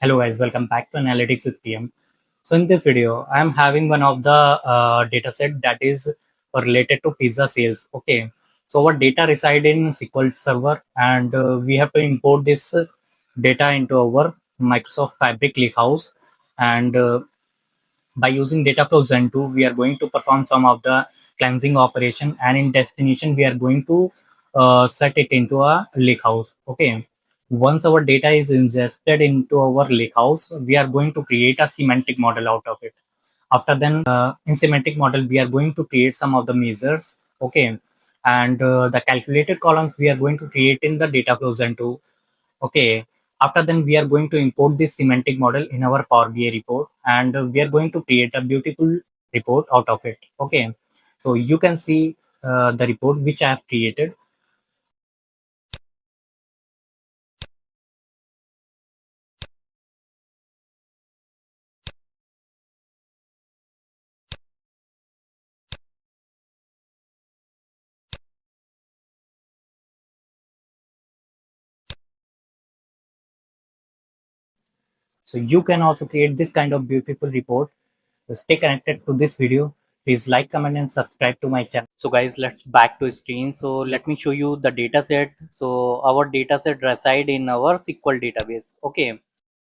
Hello guys, welcome back to Analytics with PM. So in this video, I am having one of the data set that is related to pizza sales. Okay, so our data reside in SQL server, and we have to import this data into our Microsoft Fabric Lakehouse. And by using data flow Zen2, we are going to perform some of the cleansing operation, and in destination, we are going to set it into a lakehouse. Okay, once our data is ingested into our lakehouse, we are going to create a semantic model out of it. After then, in semantic model, we are going to create some of the measures. Okay, and the calculated columns we are going to create in the data flow Zen2. Okay. After then, we are going to import this semantic model in our Power BI report, and we are going to create a beautiful report out of it. Okay. So you can see the report which I have created. So you can also create this kind of beautiful report. So stay connected to this video. Please like, comment, and subscribe to my channel. So guys, let's back to screen. So let me show you the data set. So our data set reside in our SQL database. Okay.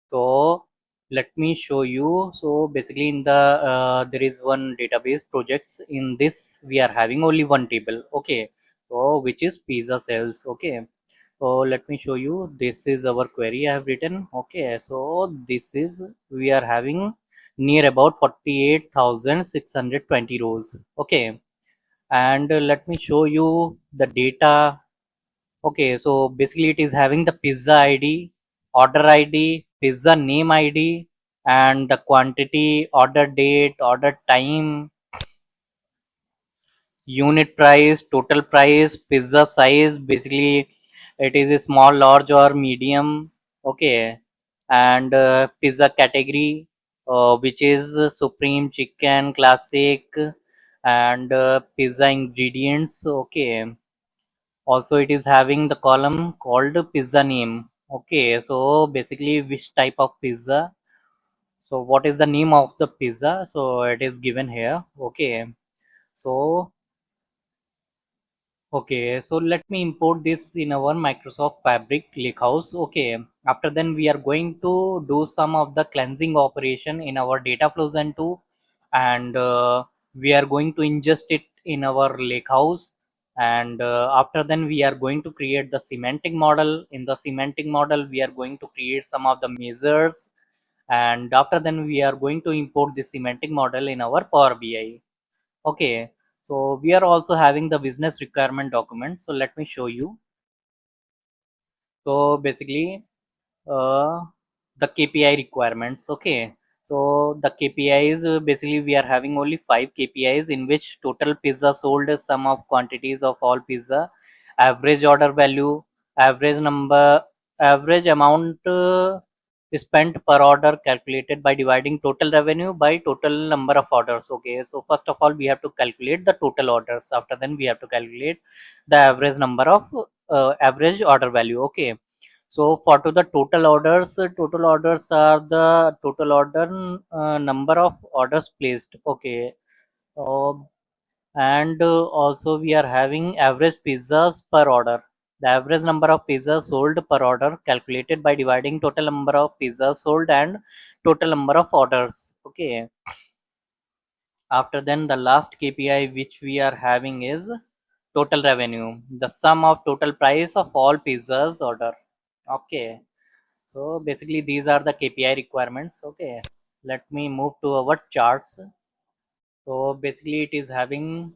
So let me show you. So basically in the there is one database projects. In this we are having only one table. Okay, so which is pizza sales. Okay, so let me show you. This is our query I have written. Okay, so this is we are having near about 48,620 rows. Okay, and let me show you the data. Okay, so basically it is having the pizza ID, order ID, pizza name ID, and the quantity, order date, order time, unit price, total price, pizza size. Basically, it is a small, large, or medium. Okay, and pizza category, which is supreme, chicken, classic, and pizza ingredients. Okay, also it is having the column called pizza name. Okay, so basically which type of pizza, so what is the name of the pizza, so it is given here. Okay, so okay, so let me import this in our Microsoft Fabric Lakehouse. Okay, after then we are going to do some of the cleansing operation in our data flows and two, and we are going to ingest it in our Lakehouse. And after then we are going to create the semantic model. In the semantic model, we are going to create some of the measures, and after then we are going to import the semantic model in our Power BI. Okay, so we are also having the business requirement document. So let me show you. So basically, uh, the KPI requirements. Okay, so the KPIs, basically we are having only 5 KPIs, in which total pizza sold is sum of quantities of all pizza, average order value, average number, average amount spent per order calculated by dividing total revenue by total number of orders. Okay, so first of all we have to calculate the total orders. After then we have to calculate the average number of average order value. Okay, so for to the total orders are the total order number of orders placed. Okay, uh, and also we are having average pizzas per order. The average number of pizzas sold per order calculated by dividing total number of pizzas sold and total number of orders. Okay, after then the last KPI which we are having is total revenue, the sum of total price of all pizzas order. Okay, so basically these are the KPI requirements. Okay, let me move to our charts. So basically it is having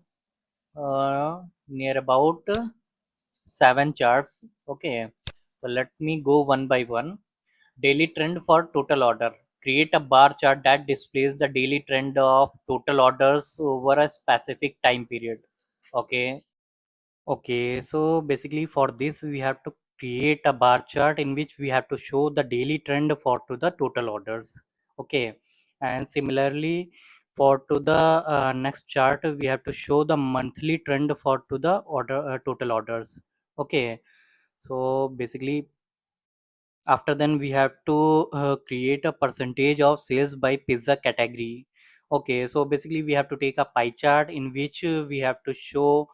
near about 7 charts. Okay, so let me go one by one. Daily trend for total order. Create a bar chart that displays the daily trend of total orders over a specific time period. Okay, okay, so basically for this we have to create a bar chart in which we have to show the daily trend for to the total orders. Okay, and similarly for to the next chart we have to show the monthly trend for to the order total orders. Okay, so basically After then we have to create a percentage of sales by pizza category. Okay, so basically we have to take a pie chart in which we have to show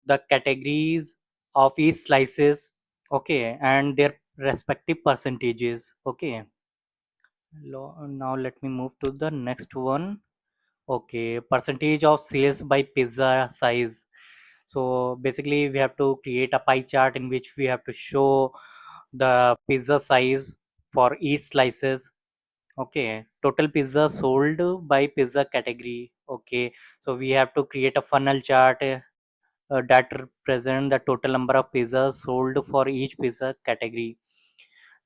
the categories of each slices, okay, and their respective percentages. Okay, now let me move to the next one. Okay, percentage of sales by pizza size. So basically we have to create a pie chart in which we have to show the pizza size for each slices. Okay, total pizza sold by pizza category. Okay, so we have to create a funnel chart that represent the total number of pizzas sold for each pizza category.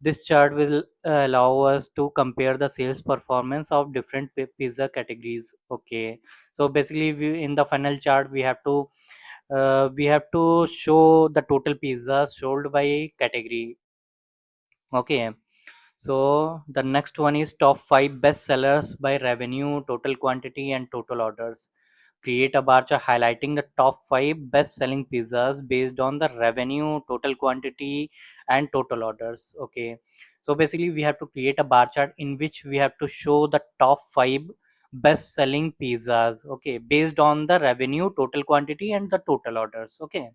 This chart will allow us to compare the sales performance of different pizza categories. Okay, so basically in the funnel chart we have to show the total pizzas sold by category. Okay, so the next one is top 5 best sellers by revenue, total quantity, and total orders. Create a bar chart highlighting the top 5 best selling pizzas based on the revenue, total quantity, and total orders. Okay, so basically we have to create a bar chart in which we have to show the top 5 best selling pizzas. Okay, based on the revenue, total quantity, and the total orders. Okay,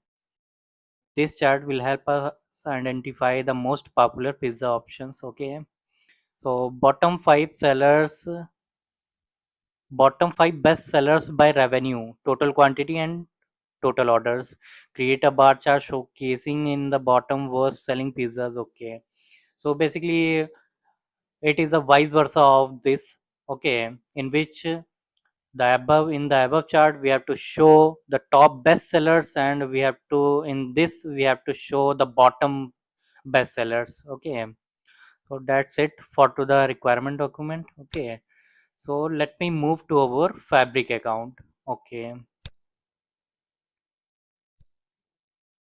this chart will help us identify the most popular pizza options. Okay, so bottom five best sellers by revenue, total quantity, and total orders. Create a bar chart showcasing in the bottom worst selling pizzas. Okay, so basically it is a vice versa of this. Okay, in which the above chart we have to show the top best sellers, and we have to show the bottom best sellers. Okay, so that's it for to the requirement document. Okay, so let me move to our fabric account. Okay,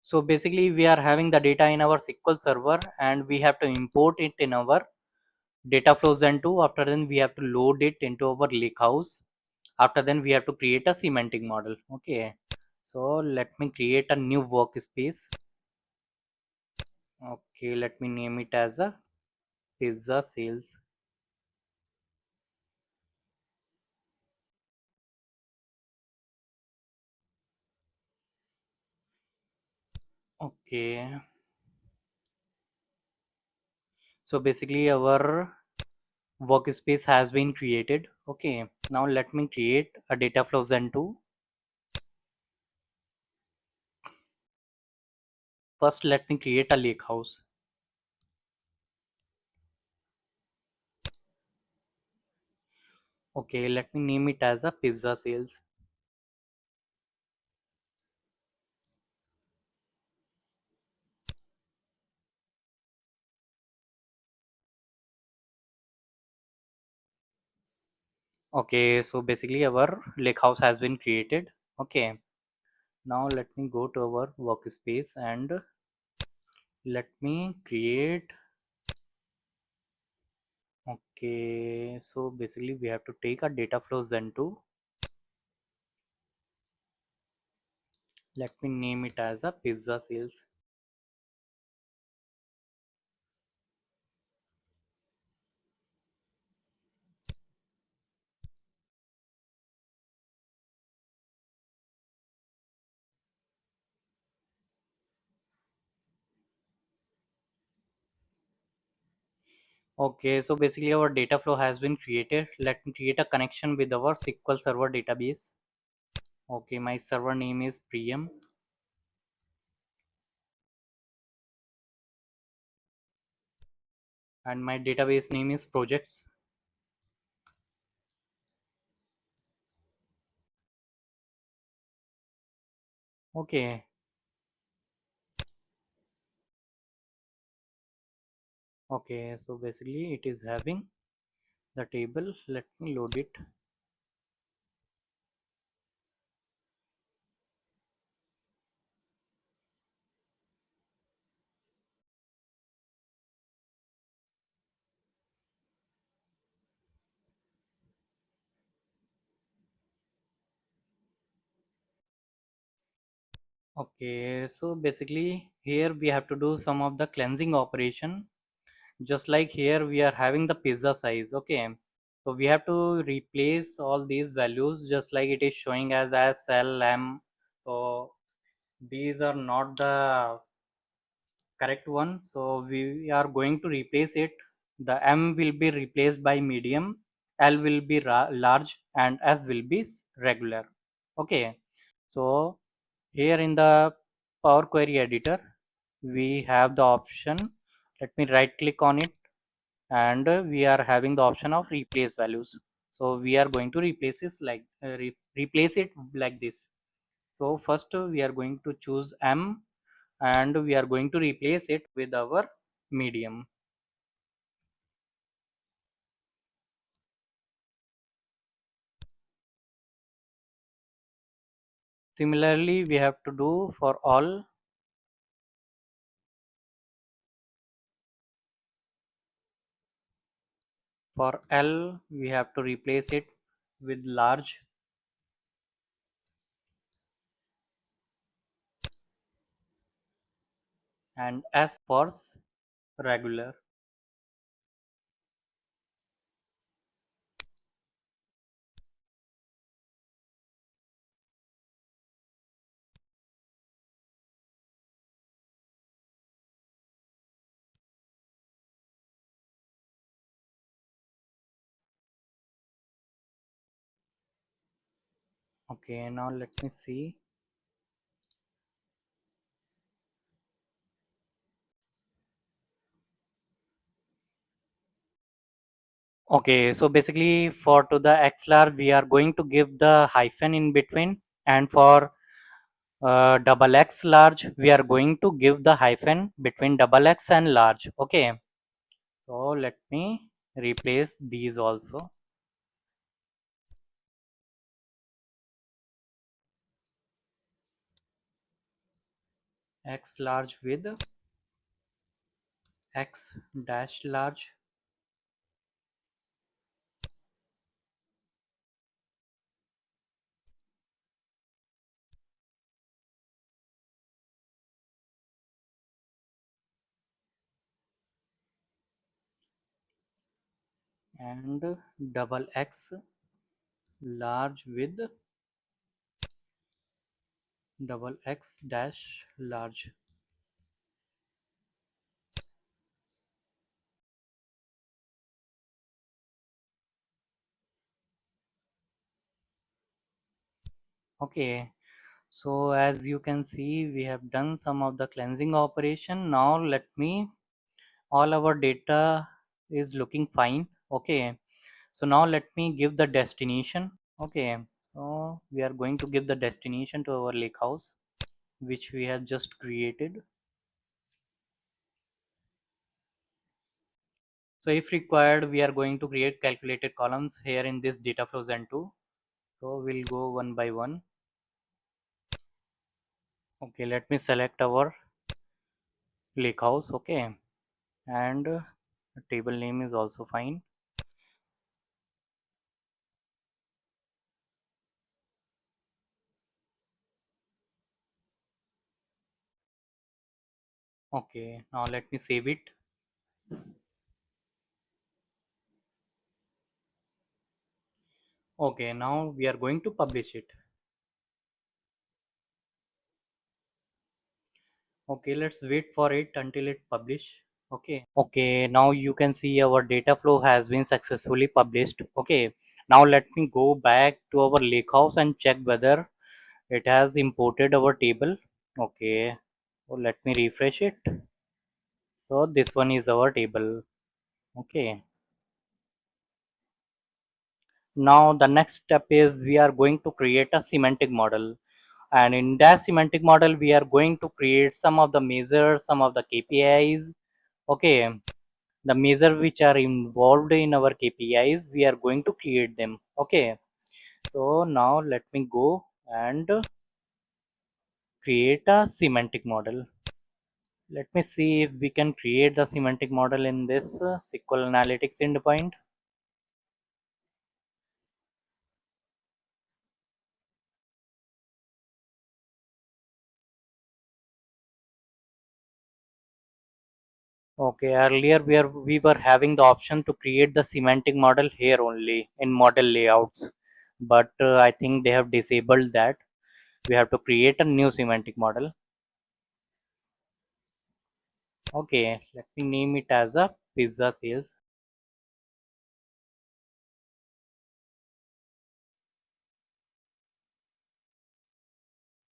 so basically we are having the data in our SQL server and we have to import it in our data flows and 2. After then we have to load it into our lakehouse. After then we have to create a semantic model. Okay, so let me create a new workspace. Okay, let me name it as a pizza sales. Okay, so basically our workspace has been created. Okay, now let me create a data flow zen2. First let me create a lake house. Okay, let me name it as a pizza sales. Okay, so basically our lake house has been created. Okay, now let me go to our workspace and let me create. Okay, so basically we have to take a data flow zen2. Let me name it as a pizza sales. Okay, so basically our data flow has been created. Let me create a connection with our SQL Server database. Okay, my server name is Priyam and my database name is projects. Okay, okay, so basically it is having the table. Let me load it. Okay, so basically here we have to do some of the cleansing operation just like here we are having the pizza size. Okay, so we have to replace all these values just like it is showing as S, L, M. So these are not the correct one, so we are going to replace it. The M will be replaced by medium, L will be large, and S will be regular. Okay, so here in the Power Query editor we have the option. Let me right click on it, and we are having the option of replace values. So we are going to replace this like replace it like this. So first we are going to choose M, and we are going to replace it with our medium. Similarly we have to do for all. For L we have to replace it with large, and S for regular. Okay, now let me see. Okay, so basically for to the XLR we are going to give the hyphen in between, and for double X large we are going to give the hyphen between double X and large. Okay, so let me replace these also. X large with X dash large, and double X large with double X dash large. Okay, so as you can see we have done some of the cleansing operation. Now let me, all our data is looking fine. Okay, so now let me give the destination. Okay, so we are going to give the destination to our lake house which we have just created. So if required we are going to create calculated columns here in this data flow Zen 2. So we'll go one by one. Okay, let me select our lake house. Okay, and table name is also fine. Okay, now let me save it. Okay, now we are going to publish it. Okay, let's wait for it until it publish. Okay, now you can see our data flow has been successfully published. Okay, now let me go back to our lakehouse and check whether it has imported our table. Okay, so let me refresh it. So this one is our table. Okay, now the next step is we are going to create a semantic model, and in that semantic model we are going to create some of the measures, some of the KPIs. Okay, the measure which are involved in our KPIs we are going to create them. Okay, so now let me go and create a semantic model. Let me see if we can create the semantic model in this SQL Analytics endpoint. Okay, earlier we were having the option to create the semantic model here only in model layouts, but I think they have disabled that. We have to create a new semantic model. Okay, let me name it as a pizza sales.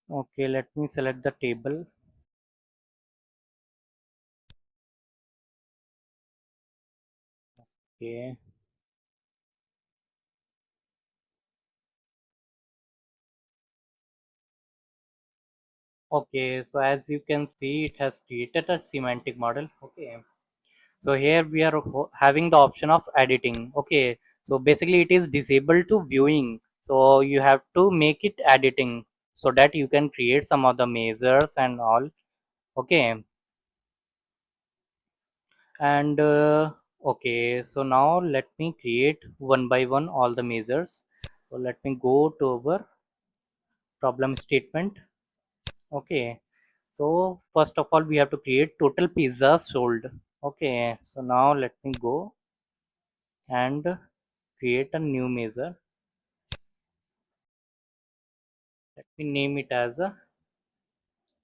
Okay, let me select the table. Okay, okay. So as you can see, it has created a semantic model. Okay. So here we are having the option of editing. Okay. So basically it is disabled to viewing. So you have to make it editing so that you can create some of the measures and all. Okay. And okay. So now let me create one by one all the measures. So let me go to our problem statement. Okay. So first of all, we have to create total pizzas sold. Okay. So now let me go and create a new measure. Let me name it as a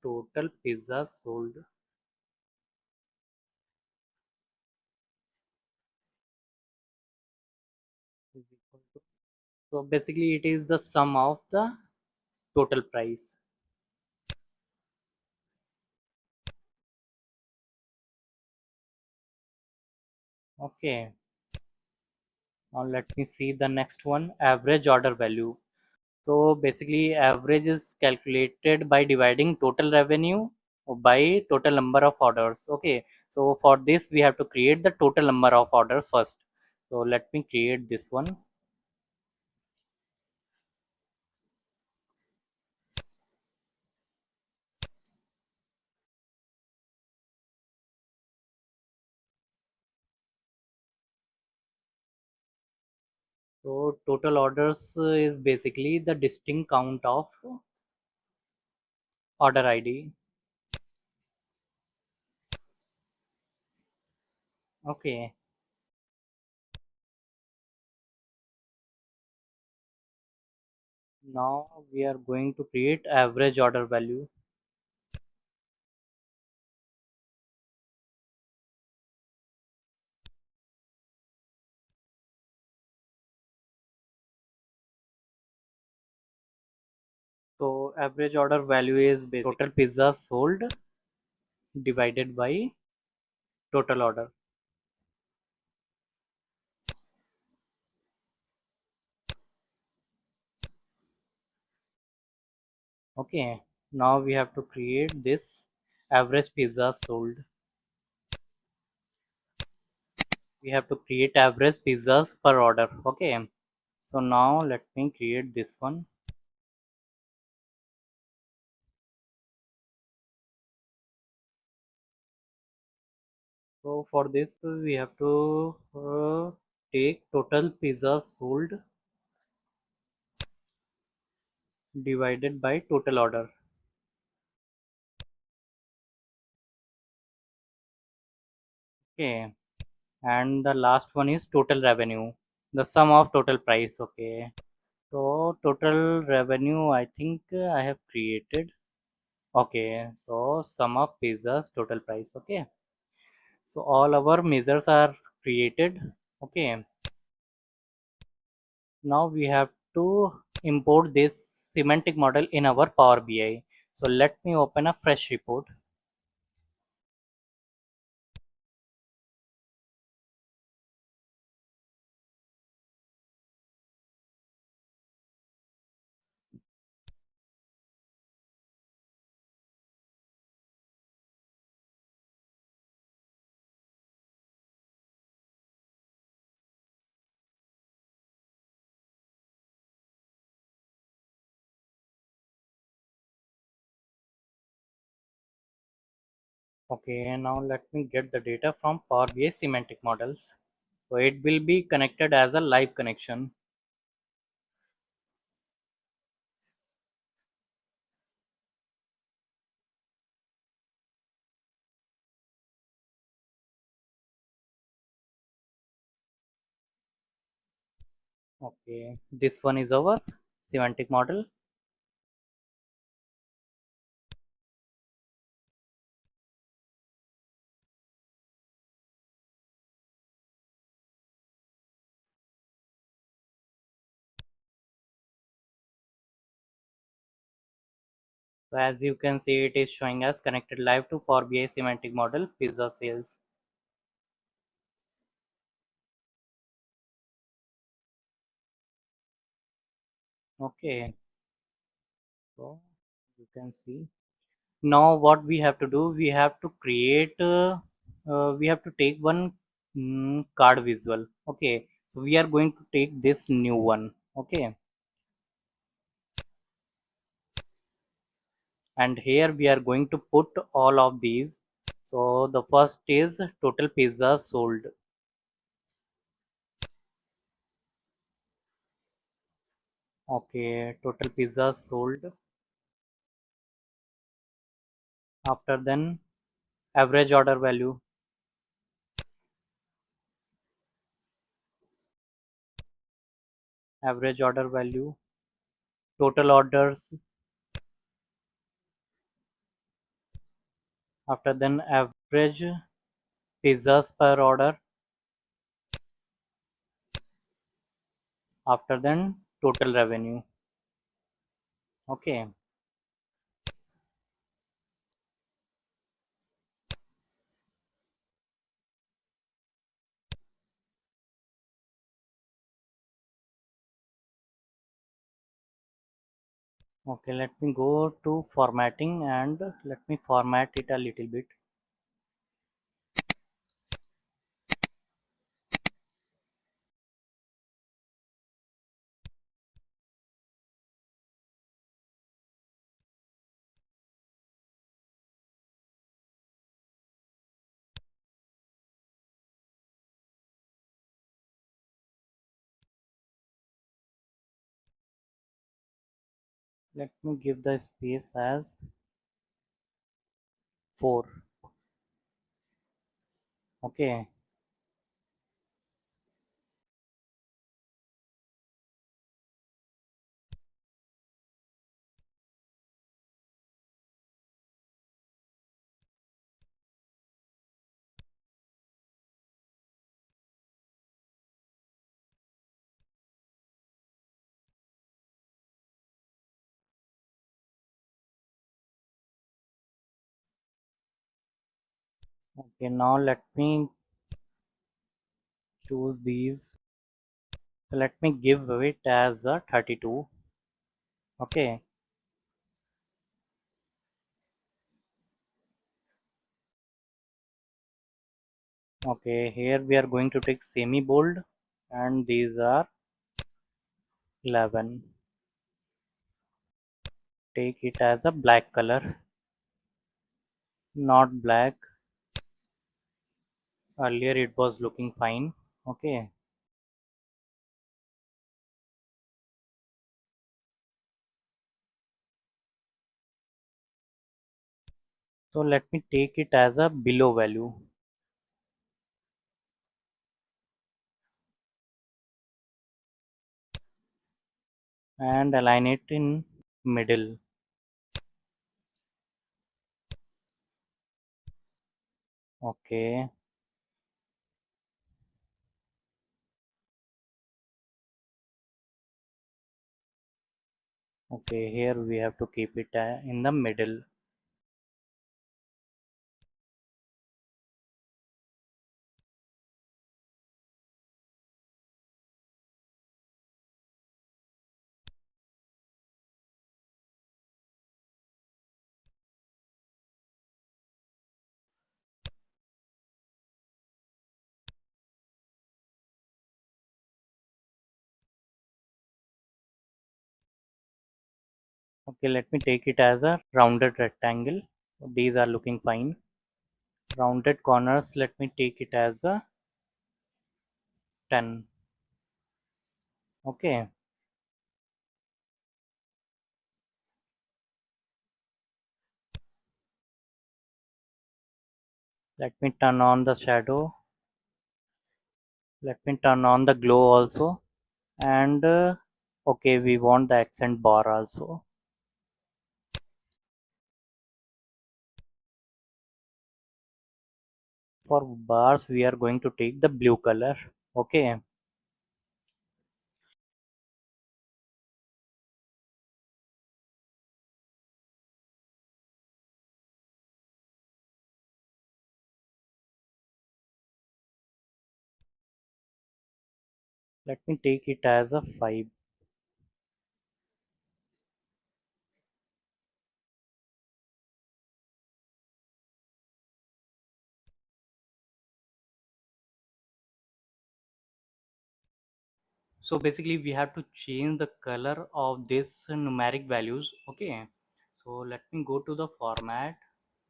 total pizza sold is equal to. So basically, it is the sum of the total price. Okay. Now let me see the next one, average order value. So basically, average is calculated by dividing total revenue by total number of orders. Okay. So for this, we have to create the total number of orders first. So let me create this one. So total orders is basically the distinct count of order ID. Okay. Now we are going to create average order value. So average order value is basically total pizzas sold divided by total order. Okay. Now we have to create this average pizza sold. We have to create average pizzas per order. Okay. So now let me create this one. So for this we have to take total pizzas sold divided by total order. Okay. And the last one is total revenue, the sum of total price. Okay. So total revenue, I think I have created. Okay. So sum of pizzas total price. Okay. So all our measures are created. Okay. Now we have to import this semantic model in our Power BI. So let me open a fresh report. Okay, and now let me get the data from Power BI semantic models. So it will be connected as a live connection. Okay, this one is our semantic model. So as you can see, it is showing us connected live to Power BI semantic model pizza sales. Okay, so you can see. Now what we have to do, we have to create, we have to take one card visual. Okay, so we are going to take this new one. Okay, and here we are going to put all of these. So the first is total pizza sold. Okay, total pizza sold. After then average order value, average order value, total orders. After then average pizzas per order. After then total revenue. Okay, okay, let me go to formatting and let me format it a little bit. Let me give the space as 4. Okay, okay, now let me choose these. So let me give it as a 32. Okay, okay, here we are going to take semi bold and these are 11. Take it as a black color, not black. Earlier it was looking fine. Okay, so let me take it as a below value and align it in middle. Okay, okay, here we have to keep it in the middle. Okay, let me take it as a rounded rectangle. So these are looking fine. Rounded corners, let me take it as a 10. Okay, let me turn on the shadow. Let me turn on the glow also and okay, we want the accent bar also. For bars we are going to take the blue color. Okay, let me take it as a 5. So basically we have to change the color of this numeric values. Okay, so let me go to the format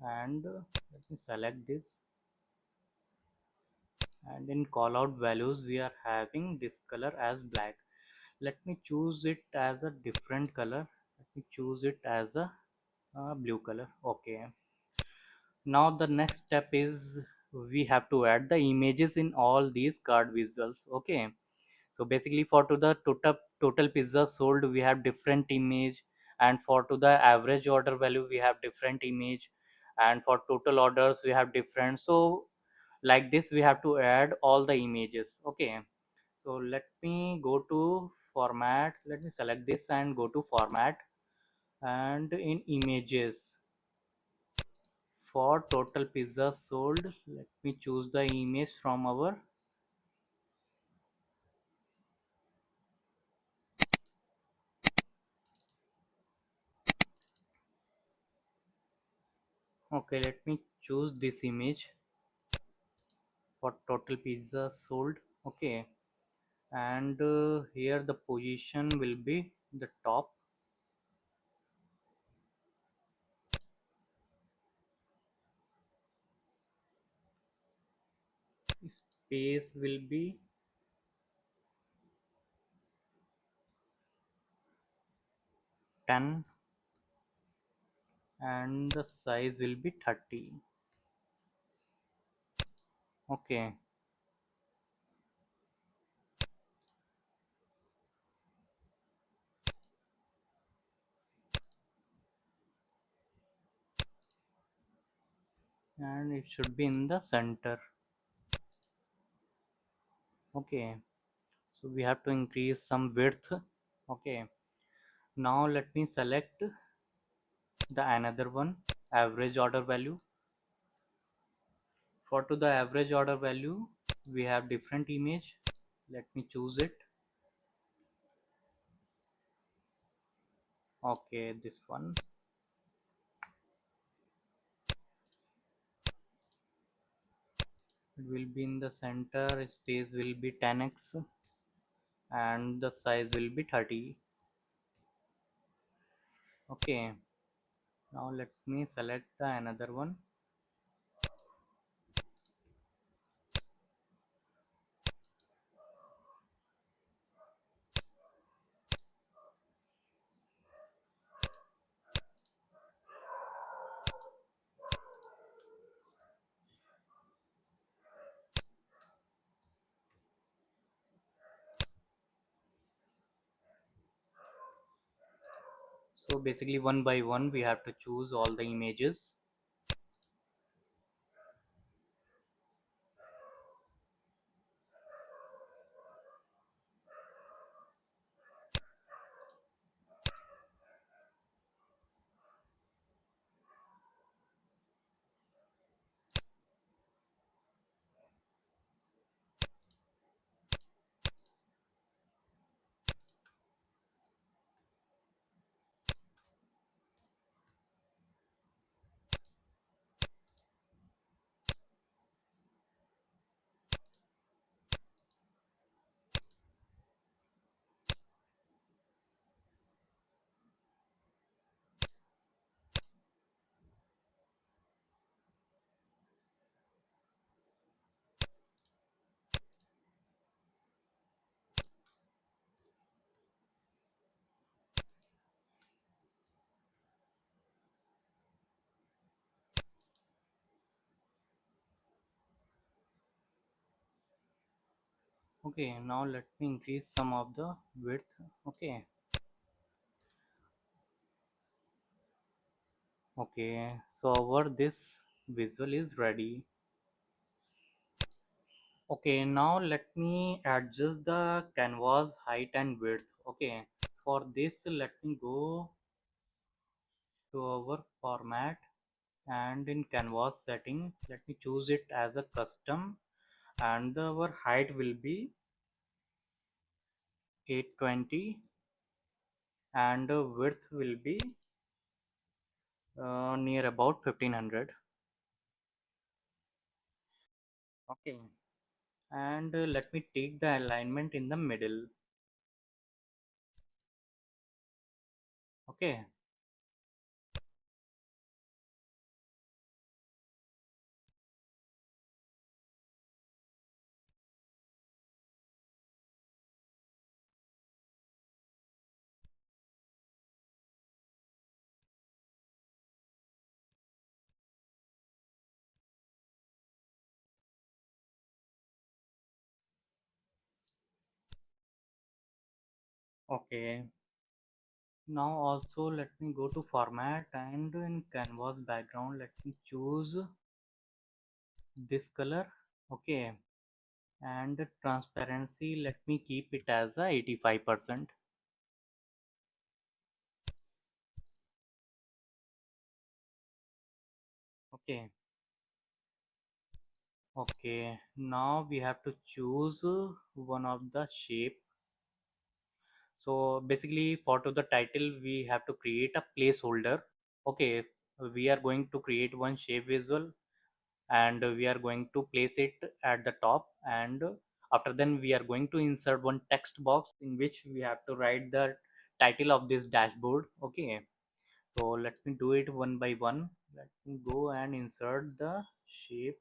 and let me select this, and in callout values we are having this color as black. Let me choose it as a different color. Let me choose it as a blue color. Okay, now the next step is we have to add the images in all these card visuals. Okay, so basically for to the total pizza sold we have different image, and for to the average order value we have different image, and for total orders we have different. So like this we have to add all the images. Okay, so let me go to format, let me select this and go to format, and in images for total pizza sold let me choose the image from our. Okay, let me choose this image for total pizza sold. Okay, and here the position will be the top, space will be 10, and the size will be 30. Okay, and it should be in the center. Okay, so we have to increase some width. Okay, now let me select the another one, average order value. For to the average order value we have different image. Let me choose it. Okay, this one. It will be in the center, space will be 10x, and the size will be 30. Okay, now let me select the another one. So basically one by one we have to choose all the images. Okay, now let me increase some of the width. Okay. Okay, so our this visual is ready. Okay, now let me adjust the canvas height and width. Okay, for this let me go to our format, and in canvas setting let me choose it as a custom, and our height will be 820, and width will be near about 1500. Okay, and let me take the alignment in the middle. Okay. Okay, now also let me go to format, and in canvas background let me choose this color. Okay, and transparency let me keep it as a 85%. Okay. Okay, now we have to choose one of the shape. So basically for to the title we have to create a placeholder. Okay, we are going to create one shape visual, and we are going to place it at the top, and after then we are going to insert one text box in which we have to write the title of this dashboard. Okay, so let me do it one by one. Let me go and insert the shape.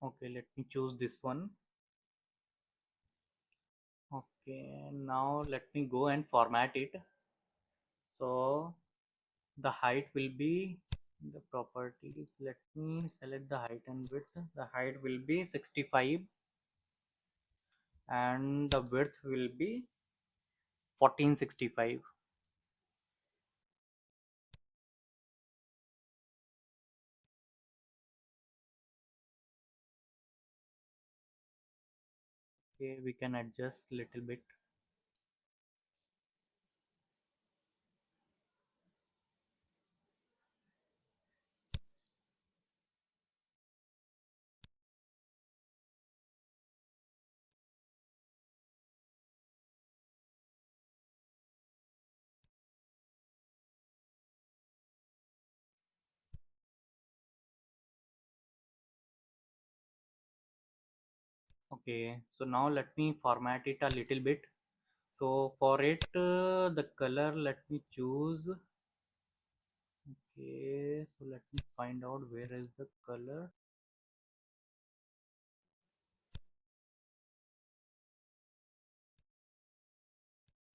Okay, let me choose this one. Okay, now let me go and format it. So the height will be the properties. Let me select the height and width. The height will be 65, and the width will be 1465. Okay, we can adjust little bit. Okay, so now let me format it a little bit. So for it, the color let me choose. Okay, so let me find out where is the color.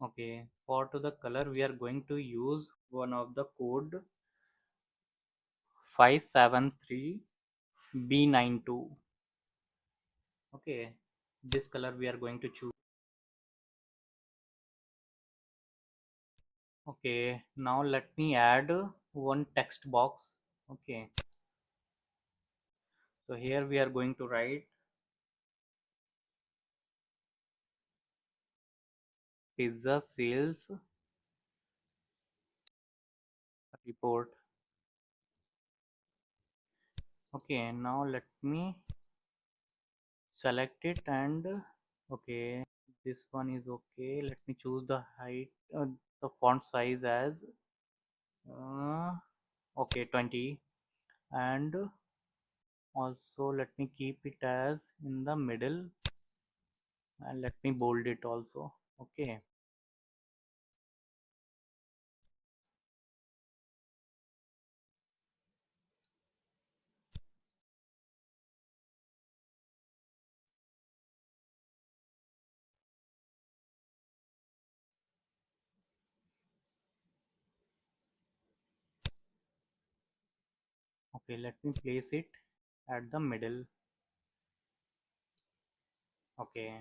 Okay, for to the color we are going to use one of the code 573B92. Okay, this color we are going to choose. Okay, now let me add one text box. Okay, so here we are going to write pizza sales report. Okay, now let me select it, and okay, this one is okay. Let me choose the height, the font size as uh, okay 20, and also let me keep it as in the middle, and let me bold it also. Okay. Okay, let me place it at the middle. Okay,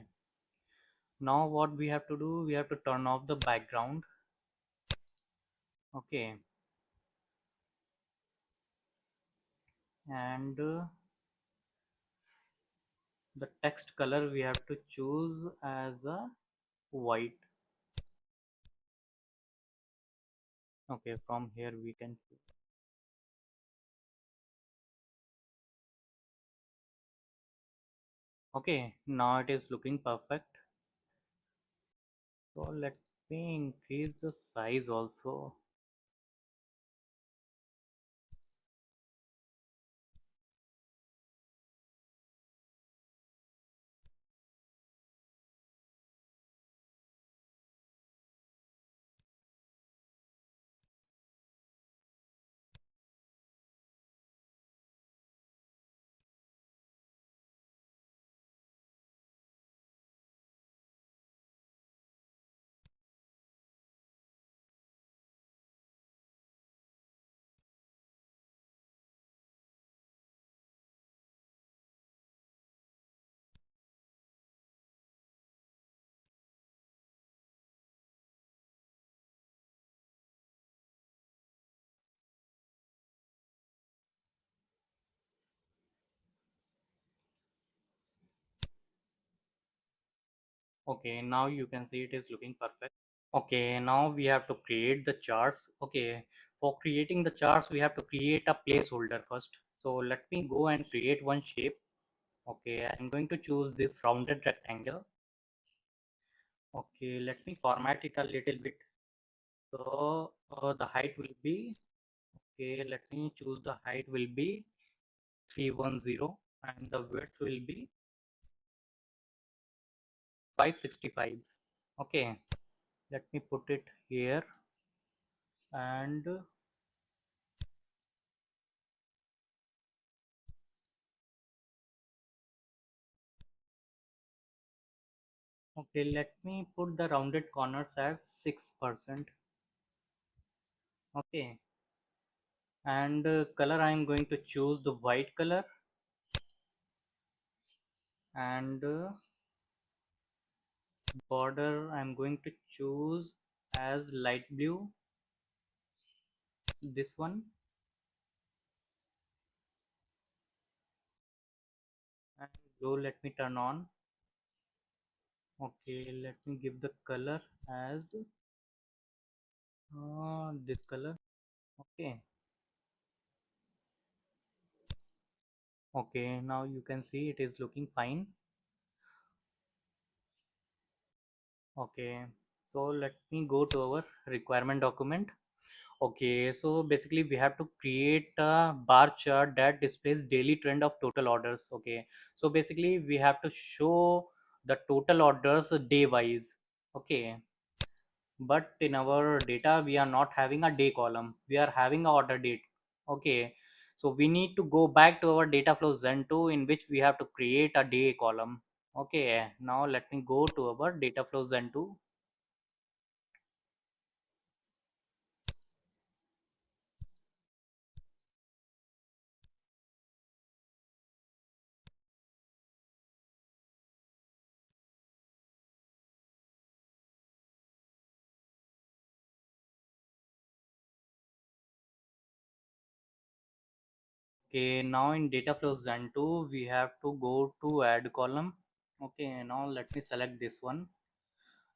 now what we have to do, we have to turn off the background. Okay, and the text color we have to choose as a white. Okay, from here we can choose. Okay, now it is looking perfect. So let me increase the size also. Okay, now you can see it is looking perfect. Okay, now we have to create the charts. Okay, for creating the charts, we have to create a placeholder first. So let me go and create one shape. Okay, I'm going to choose this rounded rectangle. Okay, let me format it a little bit. So the height will be, okay, let me choose the height will be 310 and the width will be 565. Okay, let me put it here and okay, let me put the rounded corners as 6%. Okay, and color I am going to choose the white color and border I am going to choose as light blue, this one, and blue let me turn on. Okay, let me give the color as this color. Okay, okay, now you can see it is looking fine. Okay, so let me go to our requirement document. Okay, so basically we have to create a bar chart that displays daily trend of total orders. Okay, so basically we have to show the total orders day wise. Okay, but in our data we are not having a day column, we are having a order date. Okay, so we need to go back to our data flow zen 2 in which we have to create a day column. Okay, now let me go to our data flow zen 2. Okay, now in data flow zen 2 we have to go to add column. Okay, now let me select this one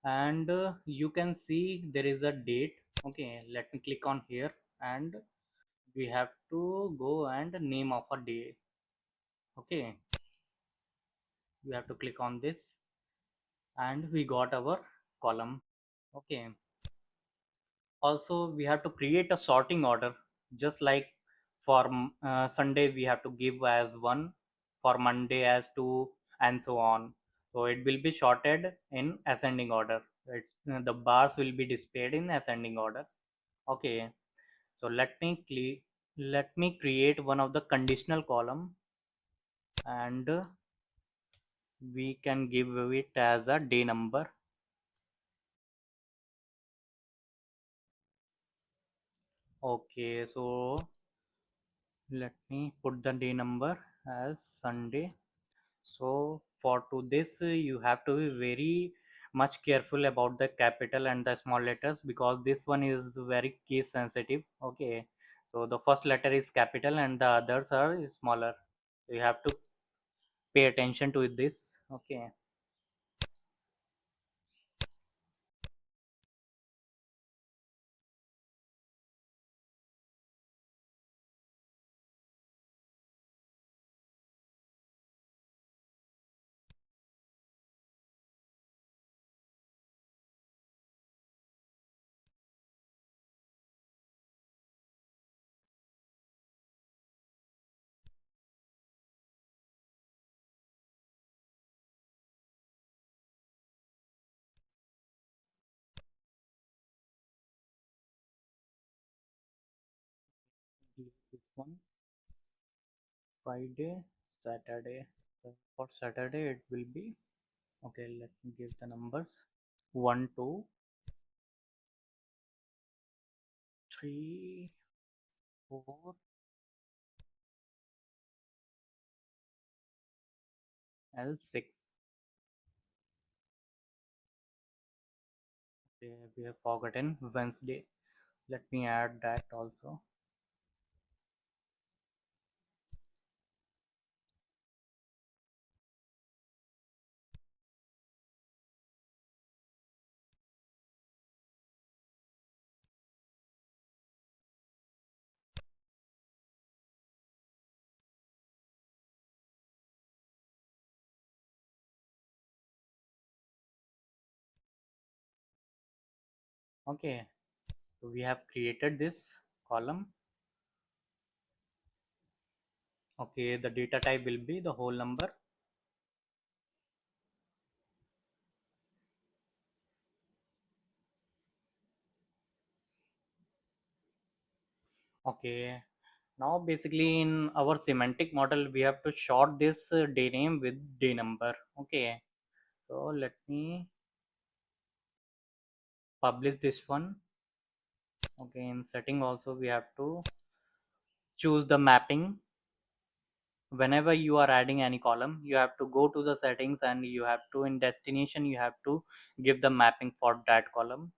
and you can see there is a date. Okay, let me click on here and we have to go and name of a day. Okay, we have to click on this and we got our column. Okay, also we have to create a sorting order, just like for Sunday we have to give as 1, for Monday as 2, and so on. So it will be sorted in ascending order. The bars will be displayed in ascending order. Okay, so let me create one of the conditional column and we can give it as a day number. Okay, so Let me put the day number as Sunday. So for to this you have to be very much careful about the capital and the small letters, because this one is very case sensitive. Okay, so the first letter is capital and the others are smaller. So you have to pay attention to this. Okay, this one Friday, Saturday. So for Saturday it will be, okay, let me give the numbers: 1, 2, 3, 4, and 6. Okay, we have forgotten Wednesday. Let me add that also. Okay, so we have created this column. Okay, the data type will be the whole number. Okay, now basically in our semantic model we have to short this day name with day number. Okay, so let me publish this one. Okay, in setting also we have to choose the mapping. Whenever you are adding any column, you have to go to the settings and you have to, in destination, you have to give the mapping for that column.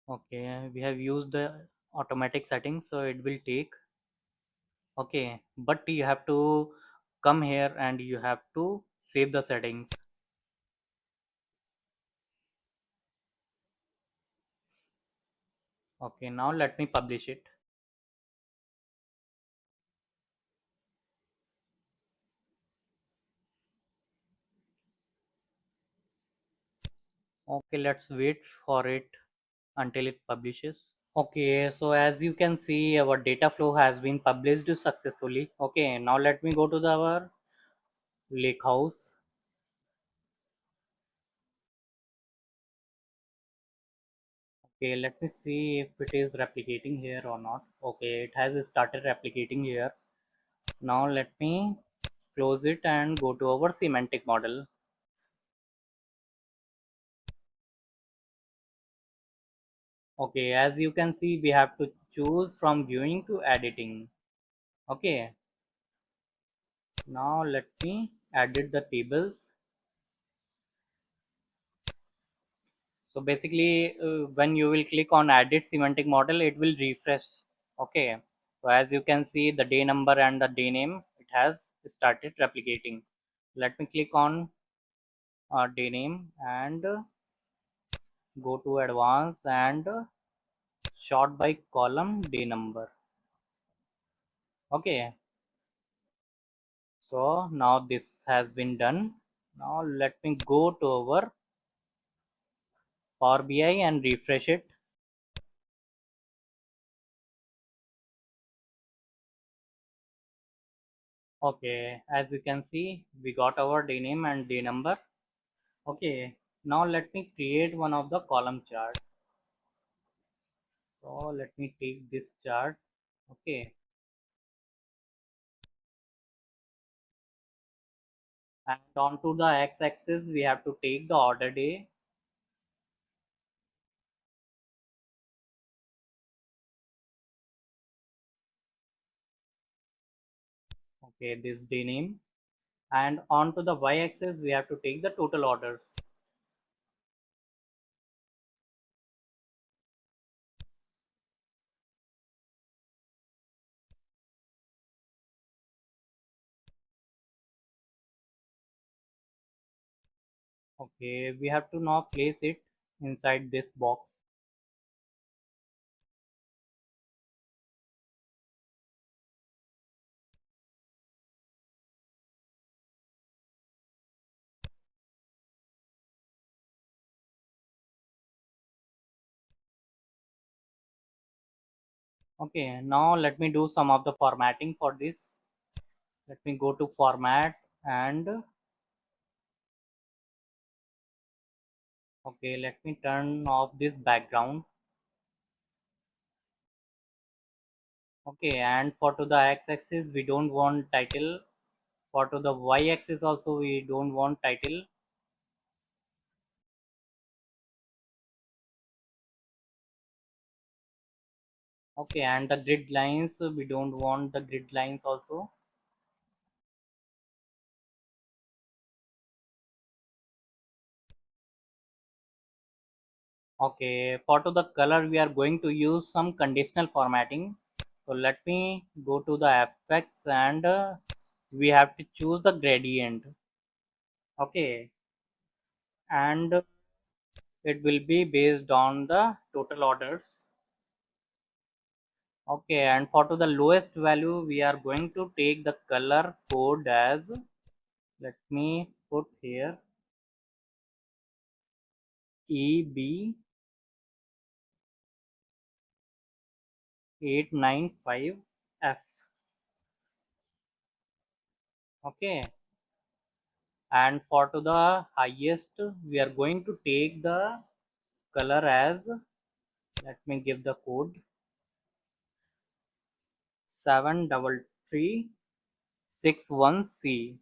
Okay, we have used the automatic settings, so it will take. Okay, but you have to come here and you have to save the settings. Okay, now let me publish it. Okay, let's wait for it until it publishes. Okay, so as you can see, our data flow has been published successfully. Okay, now let me go to our lake house. Okay, let me see if it is replicating here or not. Okay, it has started replicating here. Now let me close it and go to our semantic model. Okay, as you can see, we have to choose from viewing to editing. Okay, now let me edit the tables. So basically, when you will click on edit semantic model, it will refresh. Okay, so as you can see, the day number and the day name, it has started replicating. Let me click on day name and go to advanced and sort by column day number. Okay, so now this has been done. Now let me go to our Power BI and refresh it. Okay, as you can see, we got our day name and day number. Okay, now let me create one of the column chart. So let me take this chart. Okay, And onto the x-axis we have to take the order day. Okay, this day name. And onto the y-axis we have to take the total orders. Okay, we have to now place it inside this box. Okay, now let me do some of the formatting for this. Let me go to format and okay, let me turn off this background. Okay, and for to the x-axis we don't want title. For to the y-axis also we don't want title. Okay, and the grid lines we don't want the grid lines also. Okay, for to the color we are going to use some conditional formatting. So let me go to the effects and we have to choose the gradient. Okay, and it will be based on the total orders. Okay, and for to the lowest value we are going to take the color code as, let me put here, EB895F. Okay, and for to the highest we are going to take the color as, let me give the code, 73361C.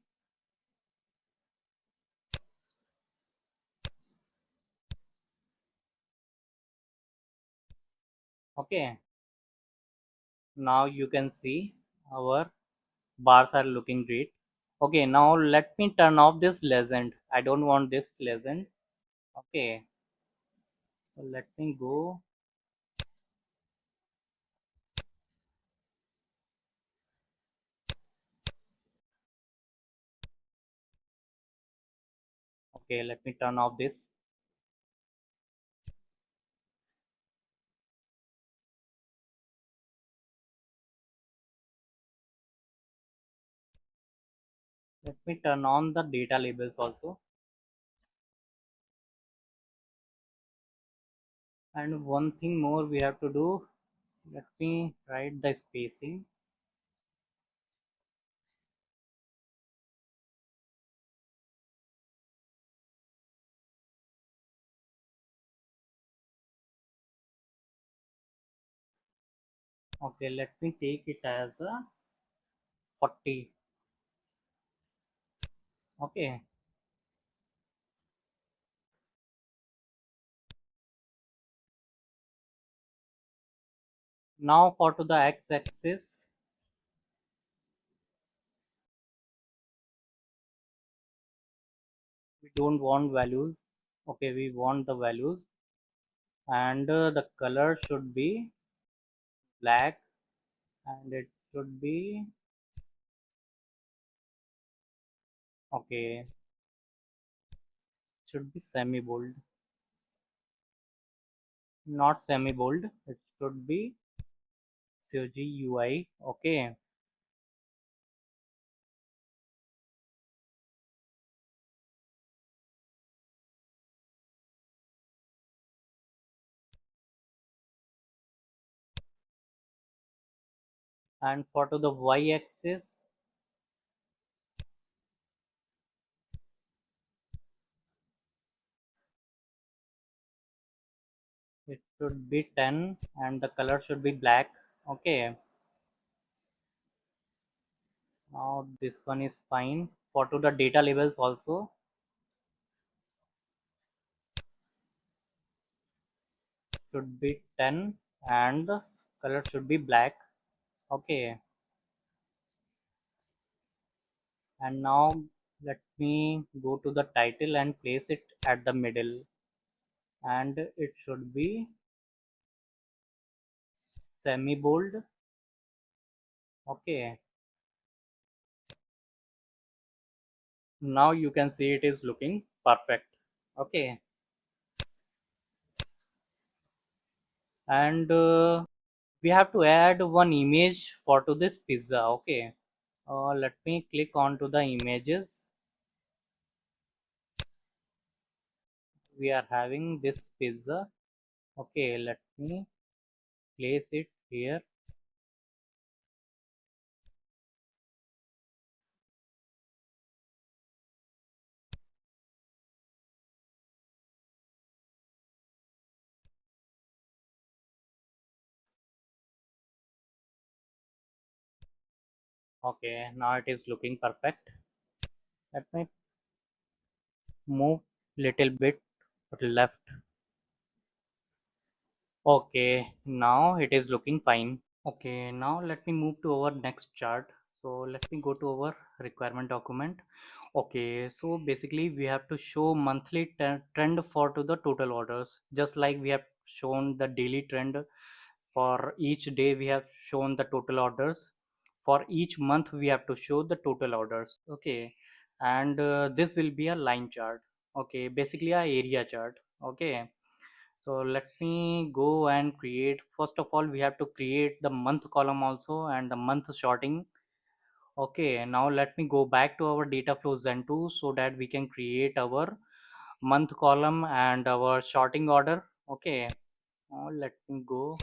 Okay, now you can see our bars are looking great. Okay, now let me turn off this legend. I don't want this legend. Okay, so let me go. Okay, let me turn off this. Let me turn on the data labels also. And one thing more we have to do. Let me write the spacing. Okay, let me take it as a 40. Okay, now for to the x-axis, we don't want values. Okay, we want the values, and the color should be black, and it should be, okay, should be semi bold, not semi bold, it should be COGUI. Okay, and for to the y-axis, it should be 10 and the color should be black. Okay, Now this one is fine. For to the data labels also should be 10 and the color should be black. Okay, and now let me go to the title and place it at the middle, and it should be semi bold. Okay, now you can see it is looking perfect. Okay, and we have to add one image for to this pizza. Okay, let me click on to the images. We are having this pizza. Okay, let me place it here. Okay, now it is looking perfect. Let me move little bit left. Okay, now it is looking fine. Okay, now let me move to our next chart. So let me go to our requirement document. Okay, so basically we have to show monthly trend for to the total orders, just like we have shown the daily trend. For each day we have shown the total orders. For each month we have to show the total orders. Okay, and this will be a line chart. Okay, basically a area chart. Okay, so let me go and create. First of all, we have to create the month column also and the month sorting. Okay, now let me go back to our data flow Zen 2 so that we can create our month column and our sorting order. Okay, now let me go.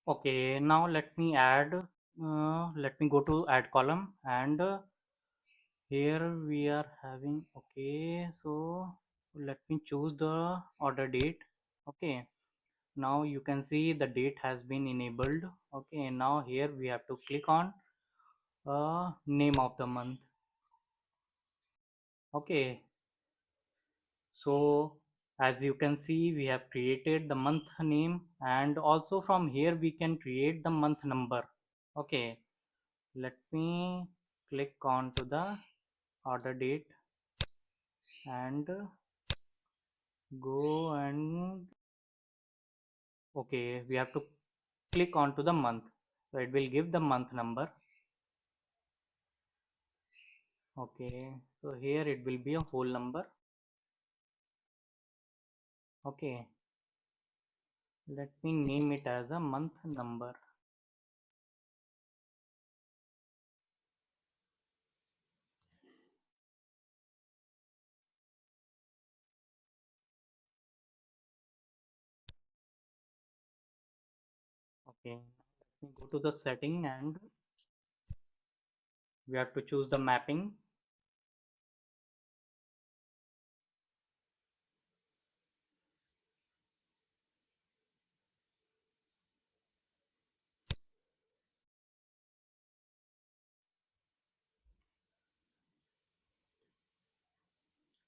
Okay, now let me add. Let me go to add column, and here we are having. Okay, so let me choose the order date. Okay, now you can see the date has been enabled. Okay, now here we have to click on name of the month. Okay, so as you can see we have created the month name, and also from here we can create the month number. Okay, let me click on to the order date and go and okay, we have to click on to the month, so it will give the month number. Okay, so here it will be a whole number. Okay, let me name it as a month number. Okay, let me go to the setting and we have to choose the mapping.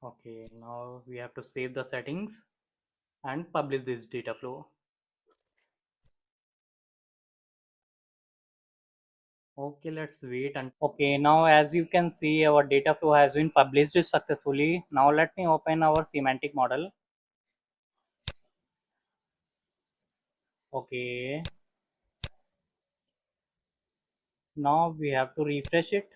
Okay, now we have to save the settings and publish this data flow. Okay, let's wait. And okay, now as you can see our data flow has been published successfully. Now let me open our semantic model. Okay, now we have to refresh it.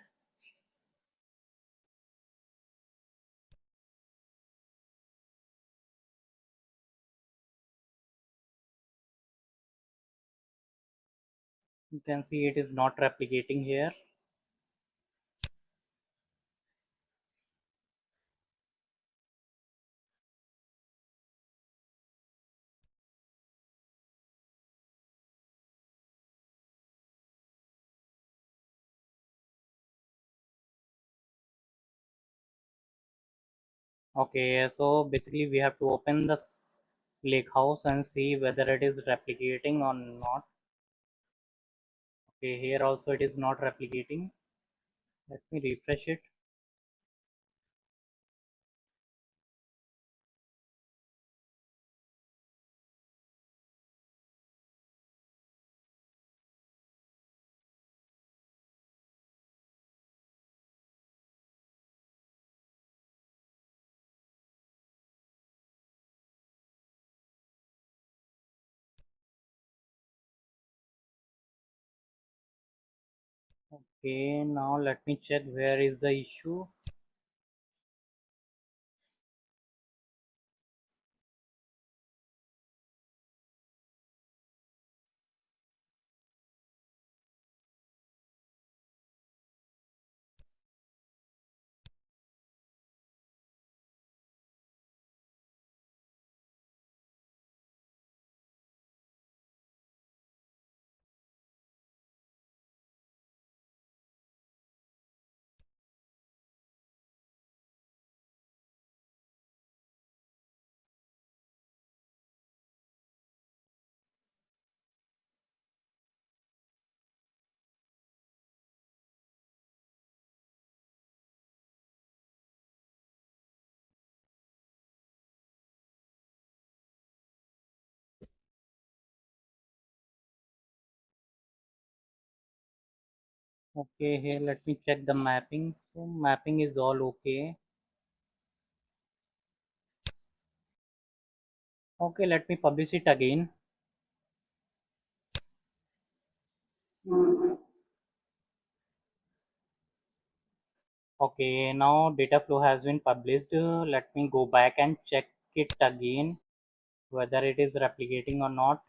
You can see it is not replicating here. Okay, so basically we have to open the lake house and see whether it is replicating or not. Okay, here also it is not replicating. Let me refresh it. Okay, now let me check where is the issue. Okay, here let me check the mapping. So mapping is all okay. Okay, let me publish it again. Okay, now data flow has been published. Let me go back and check it again whether it is replicating or not.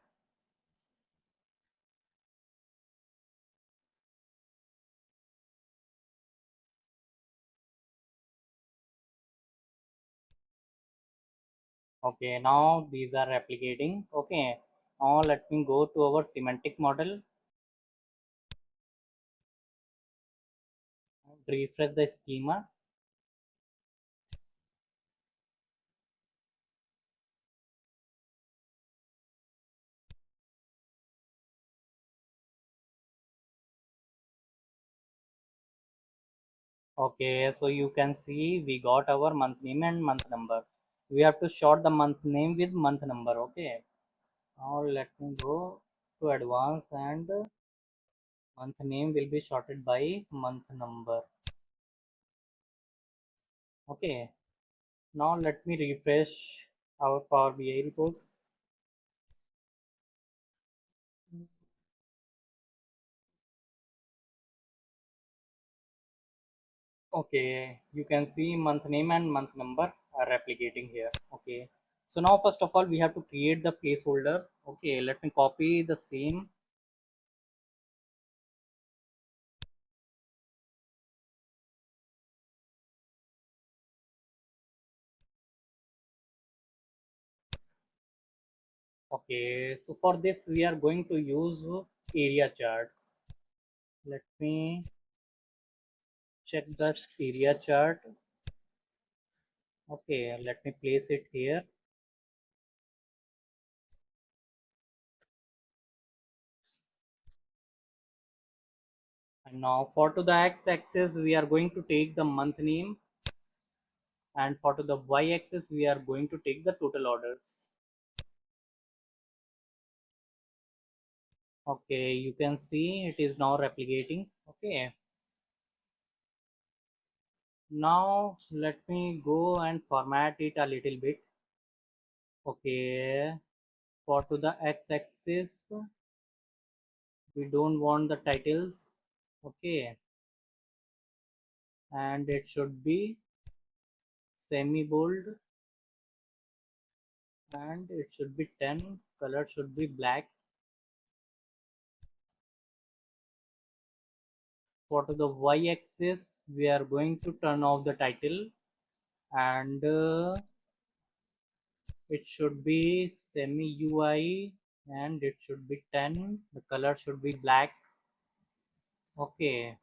Okay, now these are replicating. Okay, now let me go to our semantic model, refresh the schema. Okay, so you can see we got our month name and month number. We have to sort the month name with month number. Okay, now let me go to advanced and month name will be sorted by month number. Okay, now let me refresh our Power BI report. Okay, you can see month name and month number are replicating here. Okay, so now first of all we have to create the placeholder. Okay, let me copy the same. Okay, so for this we are going to use area chart. Let me check the area chart. Okay, let me place it here. And now for to the x-axis we are going to take the month name, and for to the y-axis we are going to take the total orders. Okay, you can see it is now replicating. Okay, now let me go and format it a little bit. Okay, for to the x-axis we don't want the titles. Okay, and it should be semi bold and it should be 10. Color should be black. For the y-axis we are going to turn off the title, and it should be semi UI and it should be 10. The color should be black. Okay,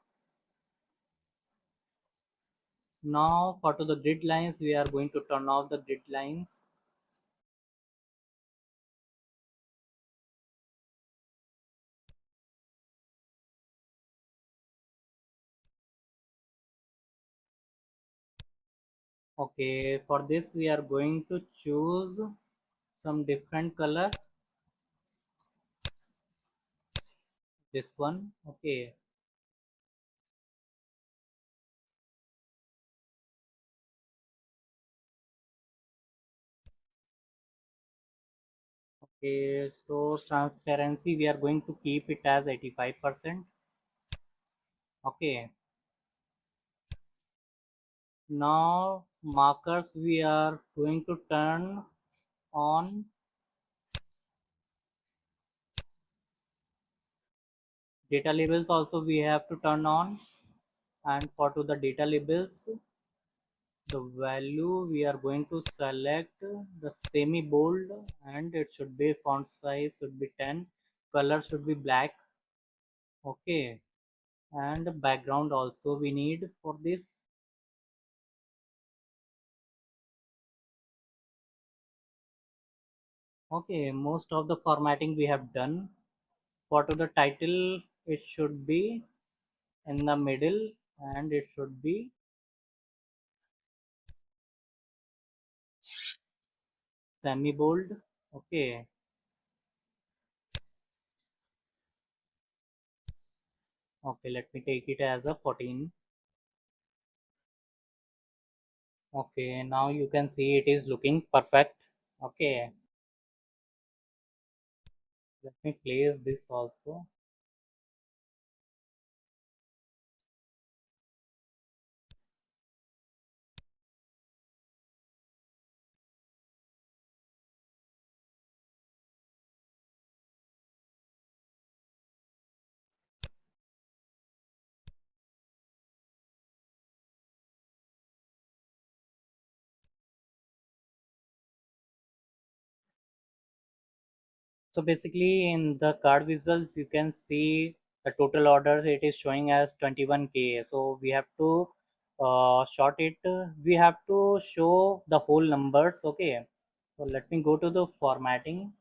Now for to the grid lines, we are going to turn off the grid lines. Okay, for this we are going to choose some different color. This one. Okay. Okay, so transparency we are going to keep it as 85%. Okay. Now markers we are going to turn on. Data labels also we have to turn on, and for to the data labels, the value we are going to select the semi bold, and it should be font size should be 10, color should be black. Okay, and background also we need for this. Okay, most of the formatting we have done. For to the title, it should be in the middle, and it should be semi bold. Okay. Okay, let me take it as a 14. Okay, now you can see it is looking perfect. Okay, let me place this also. So basically in the card visuals, you can see the total orders, it is showing as 21K. So we have to short it. We have to show the whole numbers. Okay. So let me go to the formatting.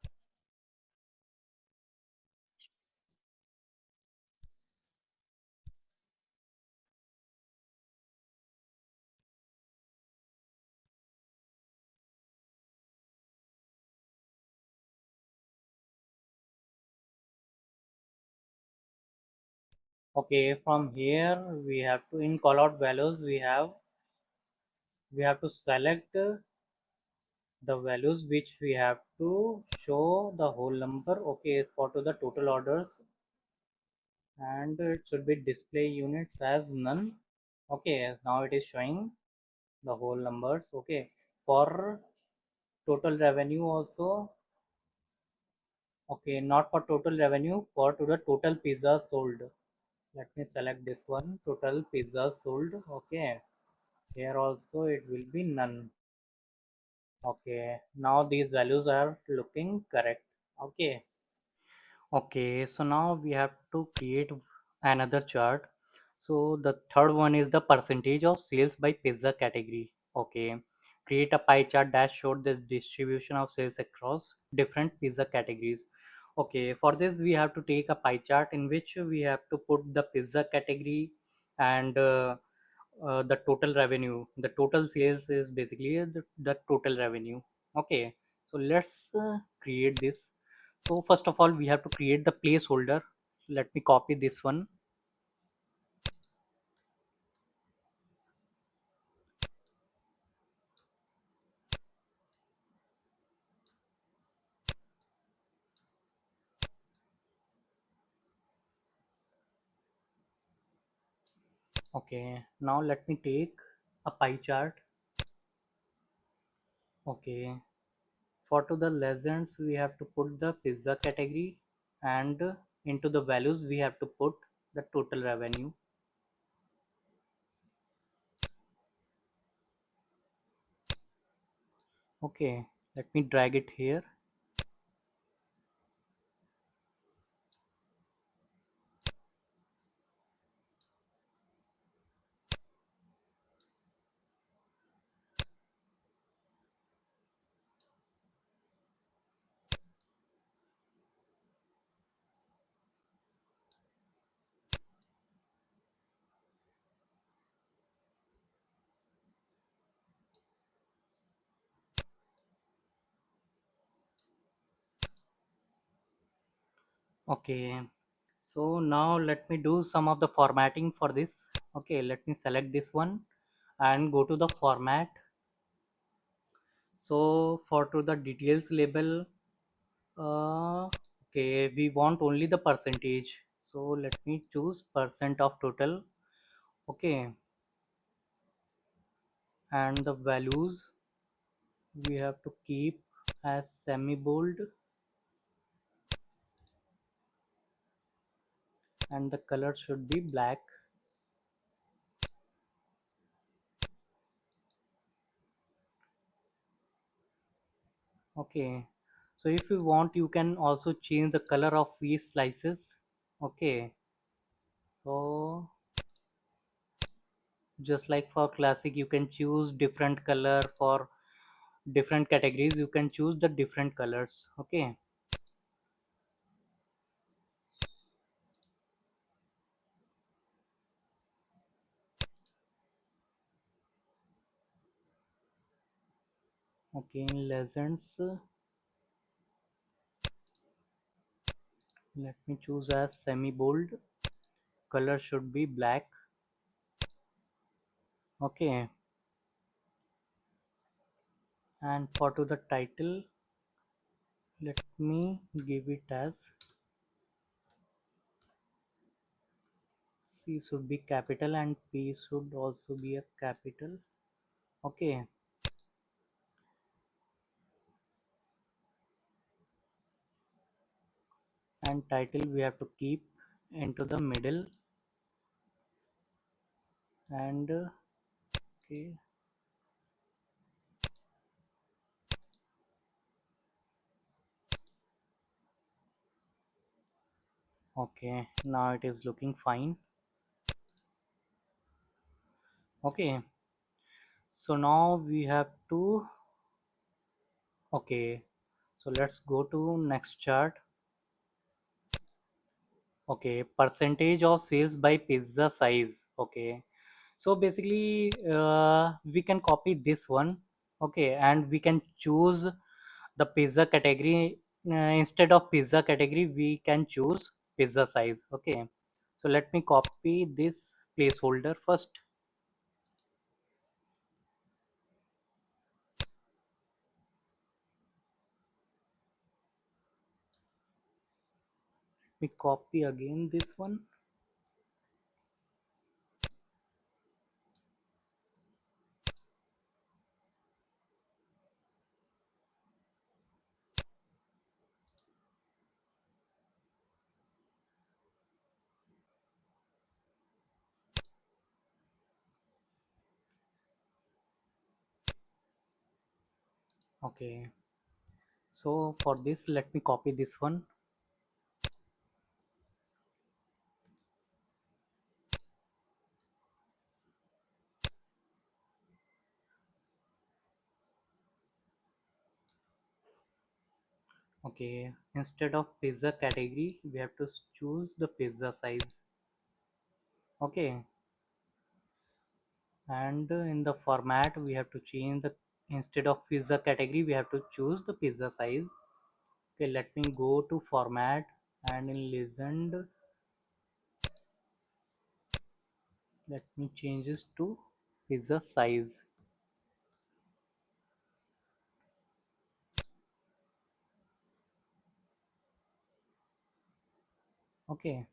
Okay, from here we have to in callout values we have to select the values which we have to show the whole number. Okay, for to the total orders, and it should be display units as none. Okay, now it is showing the whole numbers. Okay, for total revenue also. Okay, not for total revenue, for to the total pizza sold. Let me select this one, total pizza sold. Okay, here also it will be none. Okay, now these values are looking correct. Okay. Okay, so now we have to create another chart. So the third one is the percentage of sales by pizza category. Okay, create a pie chart that showed the distribution of sales across different pizza categories. Okay, for this we have to take a pie chart in which we have to put the pizza category and the total revenue. The total sales is basically the total revenue. Okay, so let's create this. So first of all we have to create the placeholder. Let me copy this one. Okay, now let me take a pie chart. Okay, for to the legends we have to put the pizza category, and into the values we have to put the total revenue. Okay, let me drag it here. Okay, so now let me do some of the formatting for this. Okay, let me select this one and go to the format. So for to the details label, okay, we want only the percentage. So let me choose percent of total. Okay, and the values we have to keep as semi bold, and the color should be black. Okay, so if you want you can also change the color of these slices. Okay, so just like for classic you can choose different color, for different categories you can choose the different colors. Okay, okay, in legends let me choose as semi bold, color should be black. Okay, and for to the title let me give it as C should be capital and P should also be a capital. Okay, and title we have to keep into the middle, and okay, okay, now it is looking fine. Okay, so now we have to, okay, so let's go to next chart. Okay, percentage of sales by pizza size. Okay, so basically we can copy this one. Okay, and we can choose the pizza category. Instead of pizza category we can choose pizza size. Okay, so let me copy this placeholder first. We copy again this one. Okay, so for this let me copy this one. Okay, instead of pizza category we have to choose the pizza size. Okay, and in the format we have to change the, instead of pizza category we have to choose the pizza size. Okay, let me go to format, and in legend let me change this to pizza size. Okay,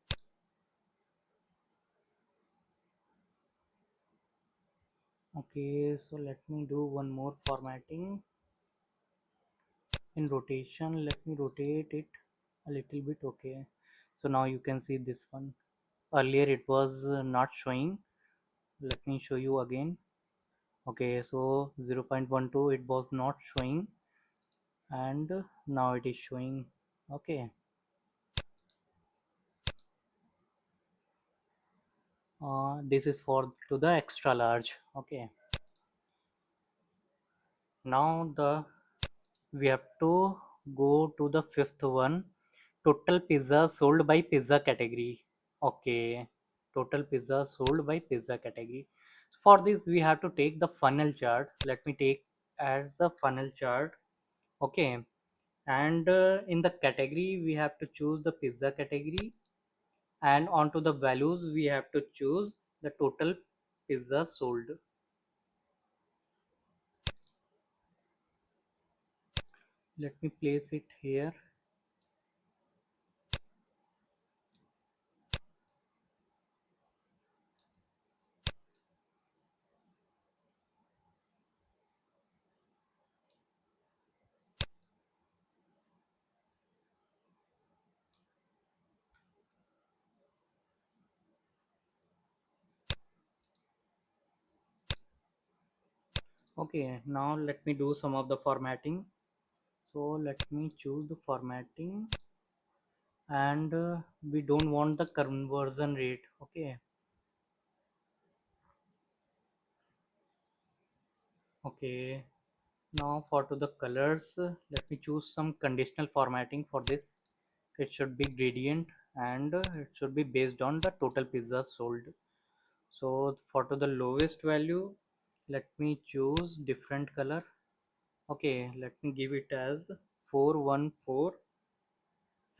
okay, so let me do one more formatting. In rotation let me rotate it a little bit. Okay, so now you can see this one. Earlier it was not showing. Let me show you again. Okay, so 0.12 it was not showing, and now it is showing. Okay, this is for to the extra large. Okay, now the we have to go to the fifth one, total pizza sold by pizza category. Okay, total pizza sold by pizza category. So for this we have to take the funnel chart. Let me take as a funnel chart. Okay, and in the category we have to choose the pizza category, and onto the values we have to choose the total pizza sold. Let me place it here. Okay, now let me do some of the formatting. So let me choose the formatting, and we don't want the conversion rate. Okay. Okay, now for to the colors, let me choose some conditional formatting for this. It should be gradient, and it should be based on the total pizza sold. So for to the lowest value, let me choose different color. Okay, let me give it as 414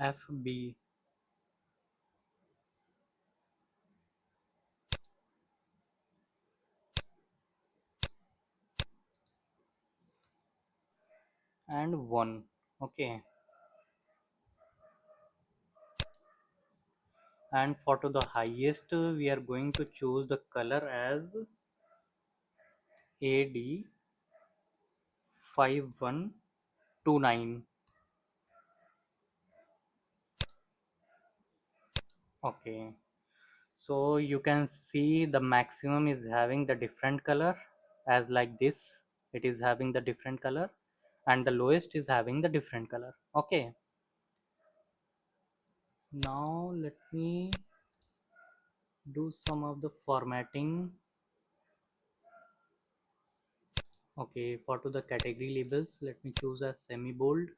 FB. And 1. Okay, and for to the highest, we are going to choose the color as AD 5129. Okay, so you can see the maximum is having the different color, as like this it is having the different color, and the lowest is having the different color. Okay, now let me do some of the formatting. Okay, for to the category labels, let me choose a semi bold.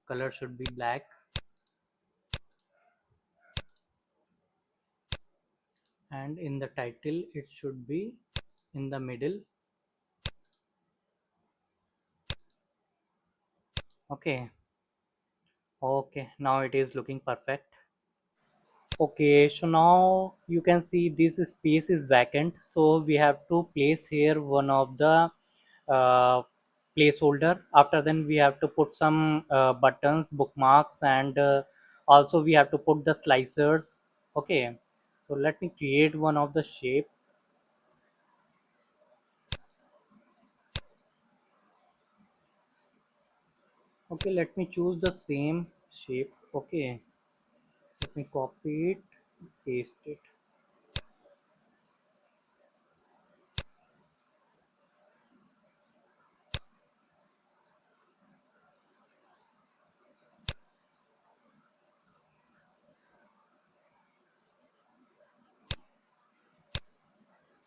Color should be black, and in the title it should be in the middle. Okay, okay, now it is looking perfect. Okay, so now you can see this space is vacant, so we have to place here one of the uh, placeholder. After then we have to put some buttons, bookmarks, and also we have to put the slicers. Okay, so let me create one of the shape. Okay, let me choose the same shape. Okay, let me copy it, paste it.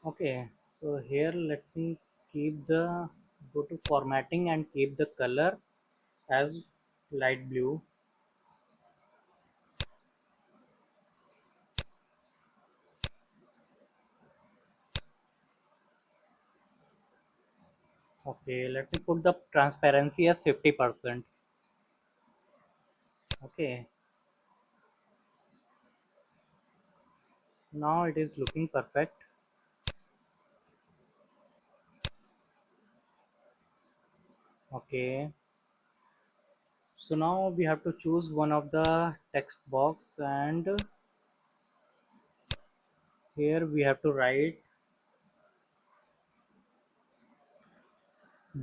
Okay, so here let me keep the go to formatting and keep the color as light blue. Okay, let me put the transparency as 50%. Okay, now it is looking perfect. Okay, so now we have to choose one of the text box, and here we have to write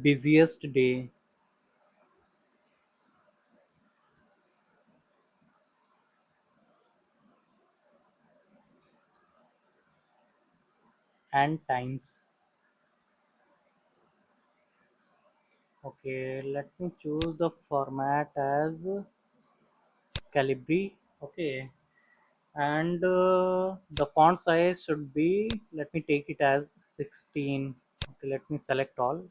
busiest day and times. Okay, let me choose the format as Calibri. Okay, and the font size should be, let me take it as 16. Okay, let me select all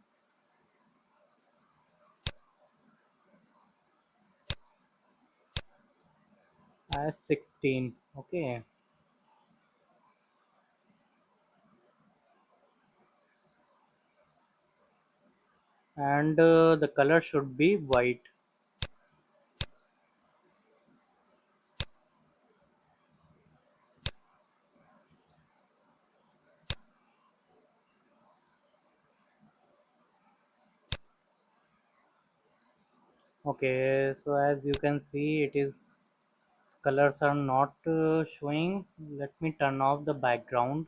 as 16. Okay, and the color should be white. Okay, so as you can see, it is colors are not showing. Let me turn off the background.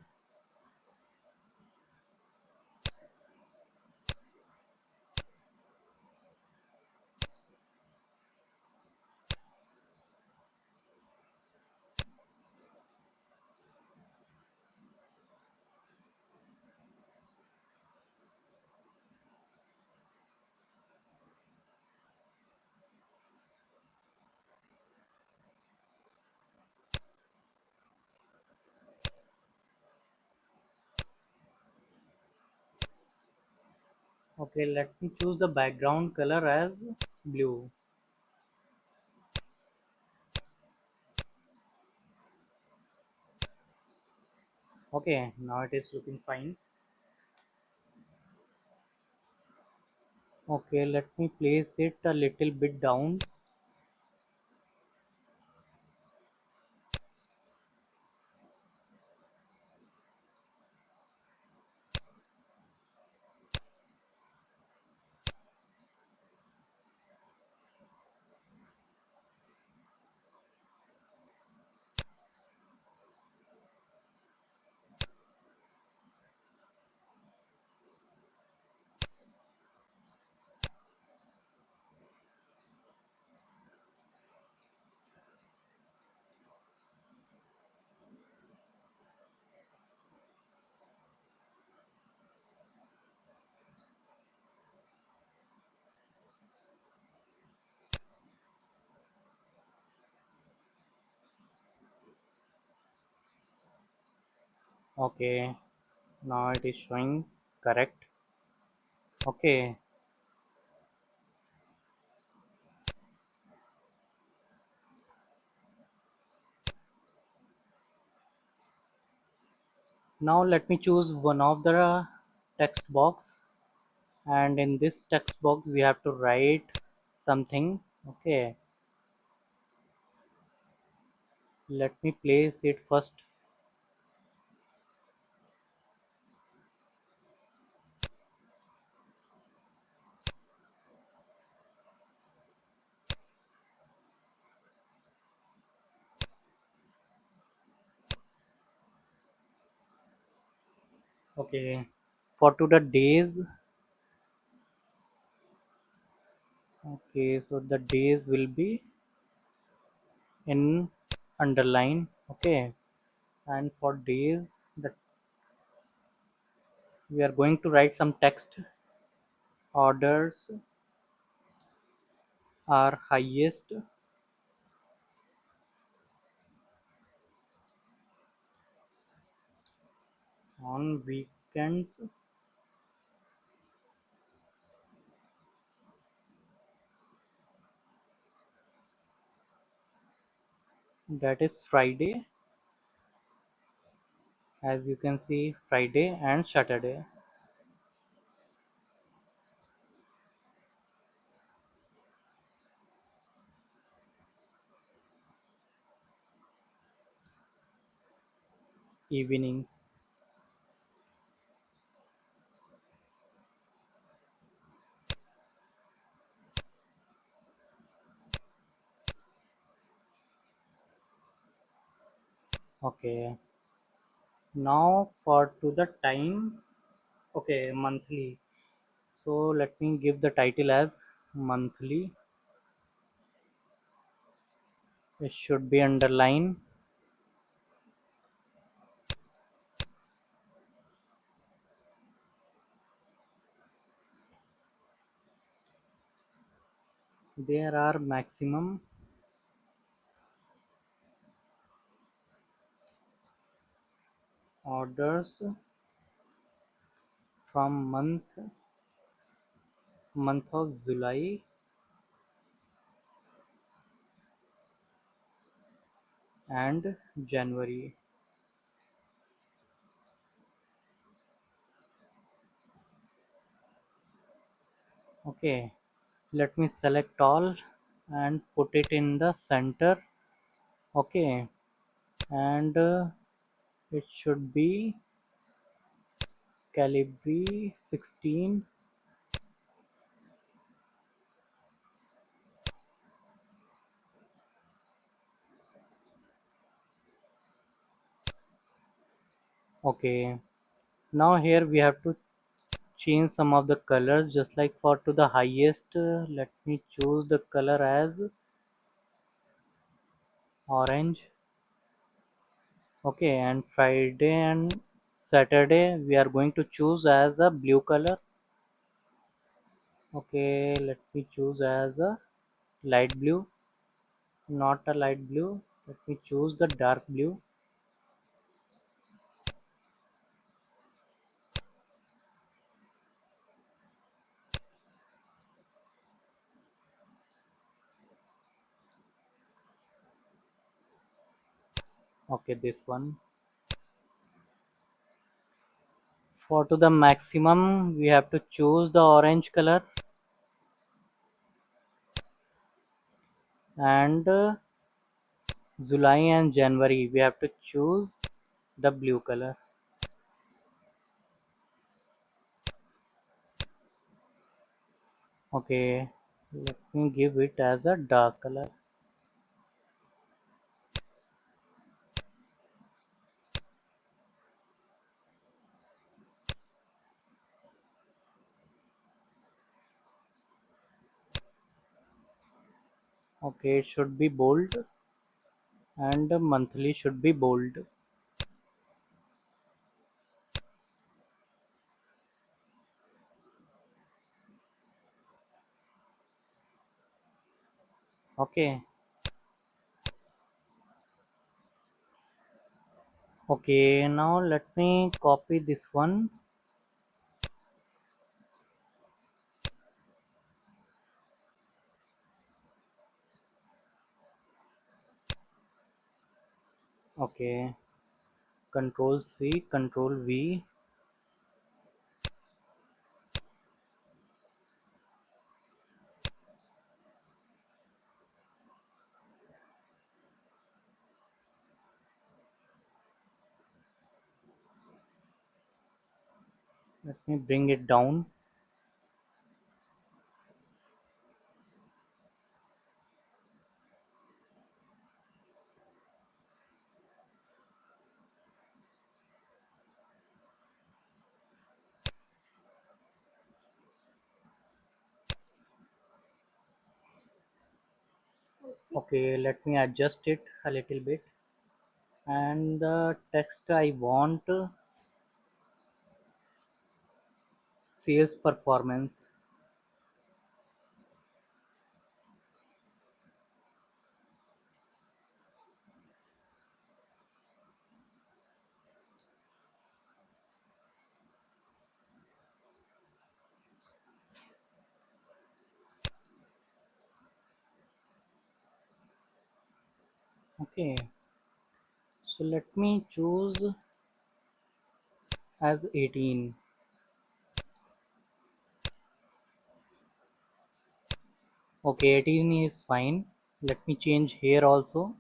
Okay, let me choose the background color as blue. Okay, now it is looking fine. Okay, let me place it a little bit down. Okay, now it is showing correct. Okay, now let me choose one of the text box, and in this text box we have to write something. Okay, let me place it first. Okay, for to the days. Okay, so the days will be in underline. Okay, and for days that we are going to write some text. Orders are highest on weekends. That is Friday, as you can see, Friday and Saturday. Evenings. Okay, now for to the time. Okay, monthly. So let me give the title as monthly. It should be underline. There are maximum orders from month of July and January. Okay, let me select all and put it in the center. Okay, and it should be Calibri 16 Okay, now here we have to change some of the colors, just like for to the highest. Let me choose the color as orange. Okay, and Friday and Saturday we are going to choose as a blue color. Okay, let me choose as a light blue, not a light blue. Let me choose the dark blue. Okay, this one. For to the maximum, we have to choose the orange color, and July and January we have to choose the blue color. Okay, let me give it as a dark color. Okay, it should be bold, and monthly should be bold. Okay, okay, now let me copy this one. Okay, Control C, Control V. Let me bring it down. Okay, let me adjust it a little bit. And the text I want sales performance. Okay, so let me choose as 18. Okay, 18 is fine. Let me change here also.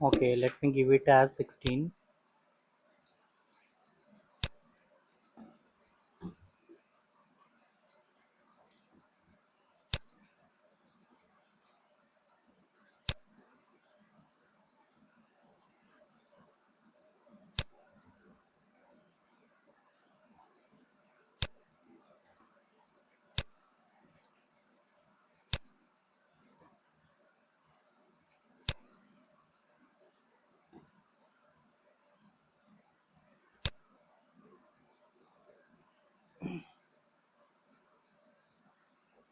Okay, let me give it as 16.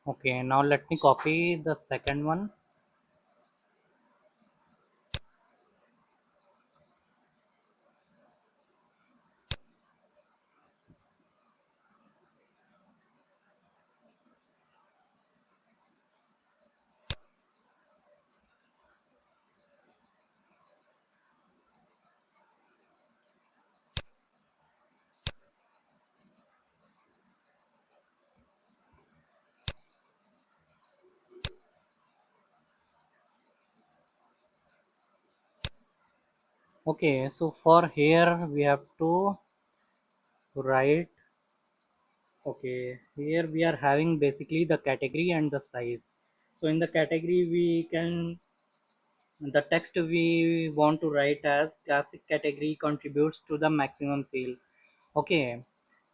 Okay, now let me copy the second one. Okay, so for here we have to write. Okay, here we are having basically the category and the size. So in the category we can, the text we want to write as classic category contributes to the maximum sale. Okay,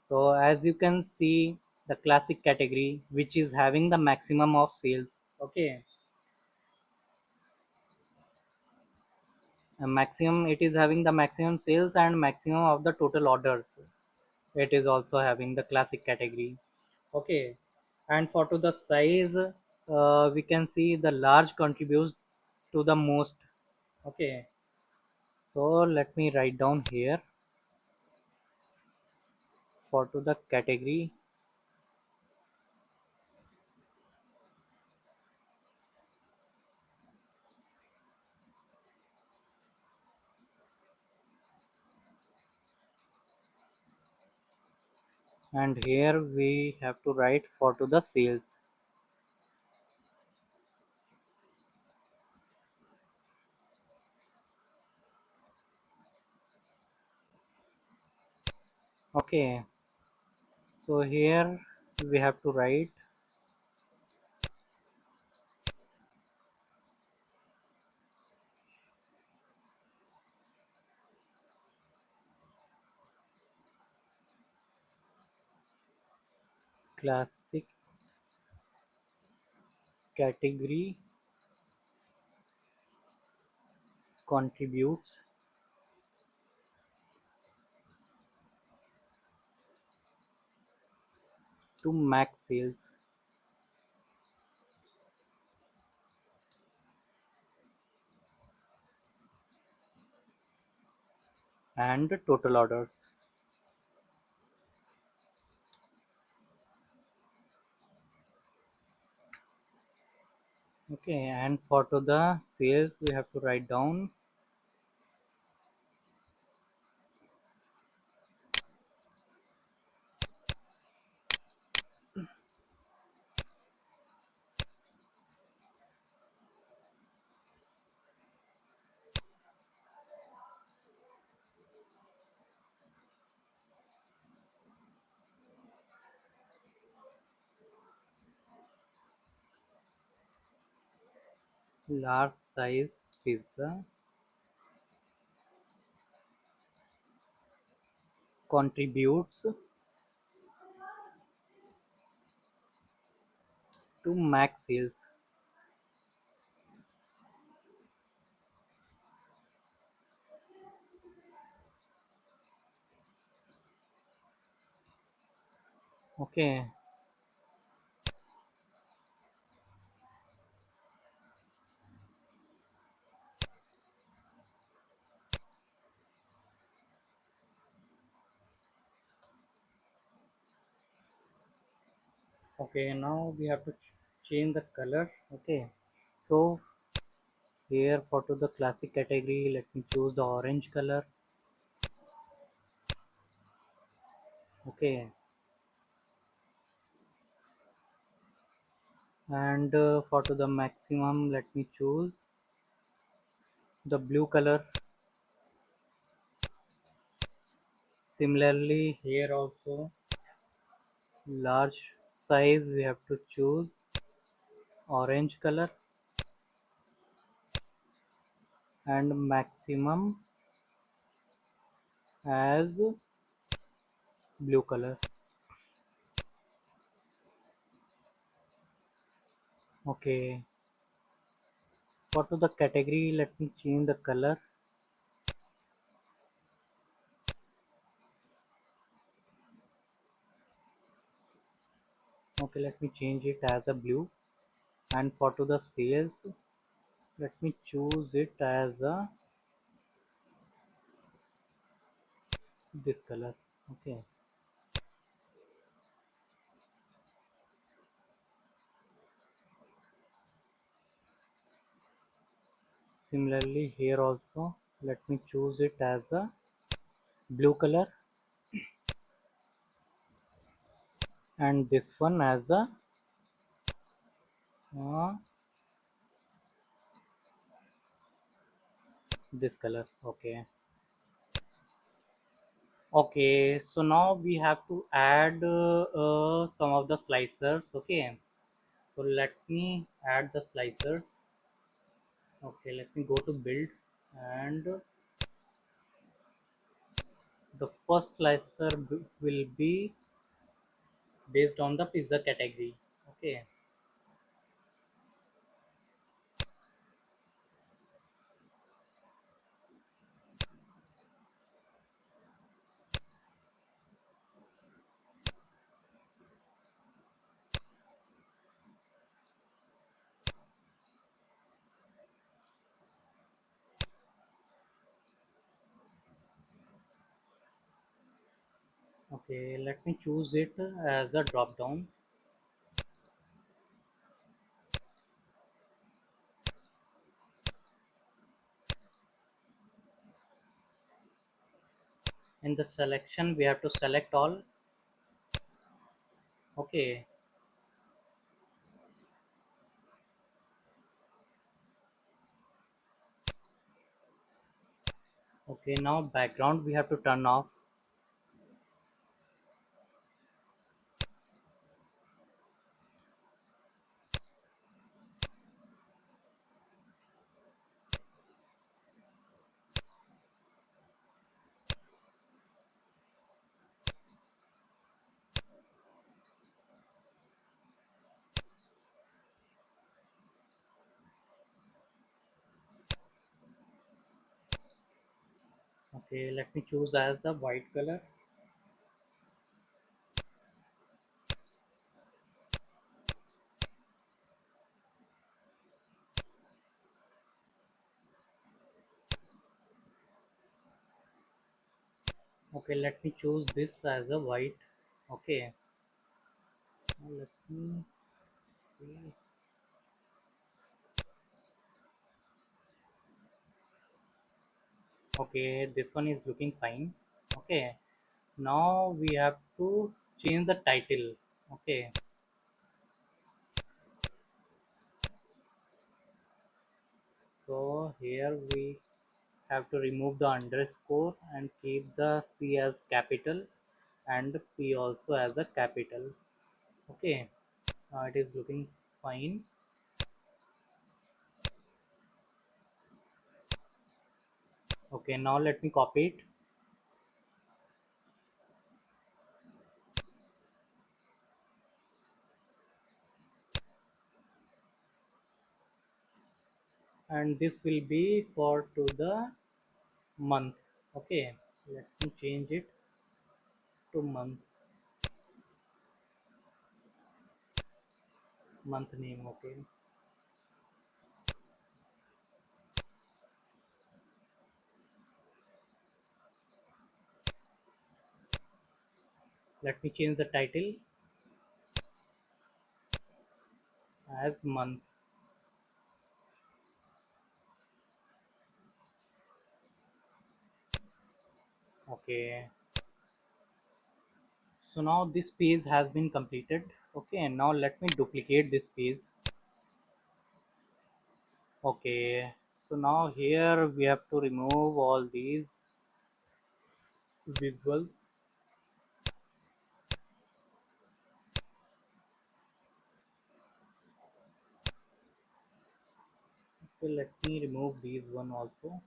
so as you can see, the classic category which is having the maximum of sales. Okay, a maximum, it is having the maximum sales and maximum of the total orders. It is also having the classic category. Okay, and for to the size, we can see the large contributes to the most. Okay, so let me write down here for to the category, and here we have to write for to the sales. Okay, so here we have to write classic category contributes to max sales and total orders. Okay, and for to the sales we have to write down. Large size pizza contributes to max sales. Okay, okay, now we have to change the color. Okay, so here for to the classic category, let me choose the orange color. Okay, and for to the maximum, let me choose the blue color. Similarly here also, large size we have to choose orange color, and maximum as blue color. Okay, for to the category, let me change the color. Okay, let me change it as a blue, and for to the sales, let me choose it as a this color. Okay, similarly here also, let me choose it as a blue color, and this one as a uh, this color. Okay, Okay, so now we have to add some of the slicers. Okay, so let me add the slicers. Okay, let me go to build, and the first slicer will be based on the pizza category. Okay, okay, let me choose it as a drop down. In the selection, we have to select all. Okay, okay, now background we have to turn off. Okay, let me choose as a white color. Okay, let me choose this as a white. Okay, now let me see. Okay, this one is looking fine. Okay, now we have to change the title. Okay, so here we have to remove the underscore and keep the C as capital and P also as a capital. Okay, it is looking fine. Okay, now let me copy it, and this will be for to the month. Okay, let me change it to month, month name. Okay, let me change the title as month. Okay, so now this page has been completed. Okay, and now let me duplicate this page. Okay, so now here we have to remove all these visuals. So let me remove these one also,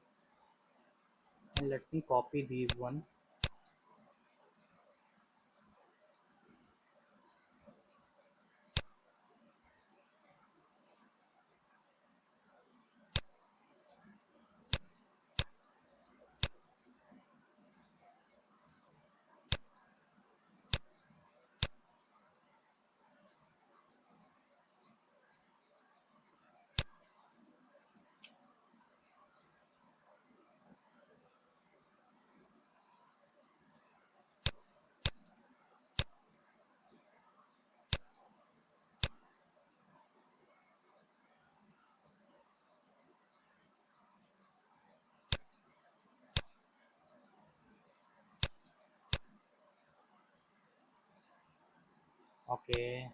and let me copy these one. Okay,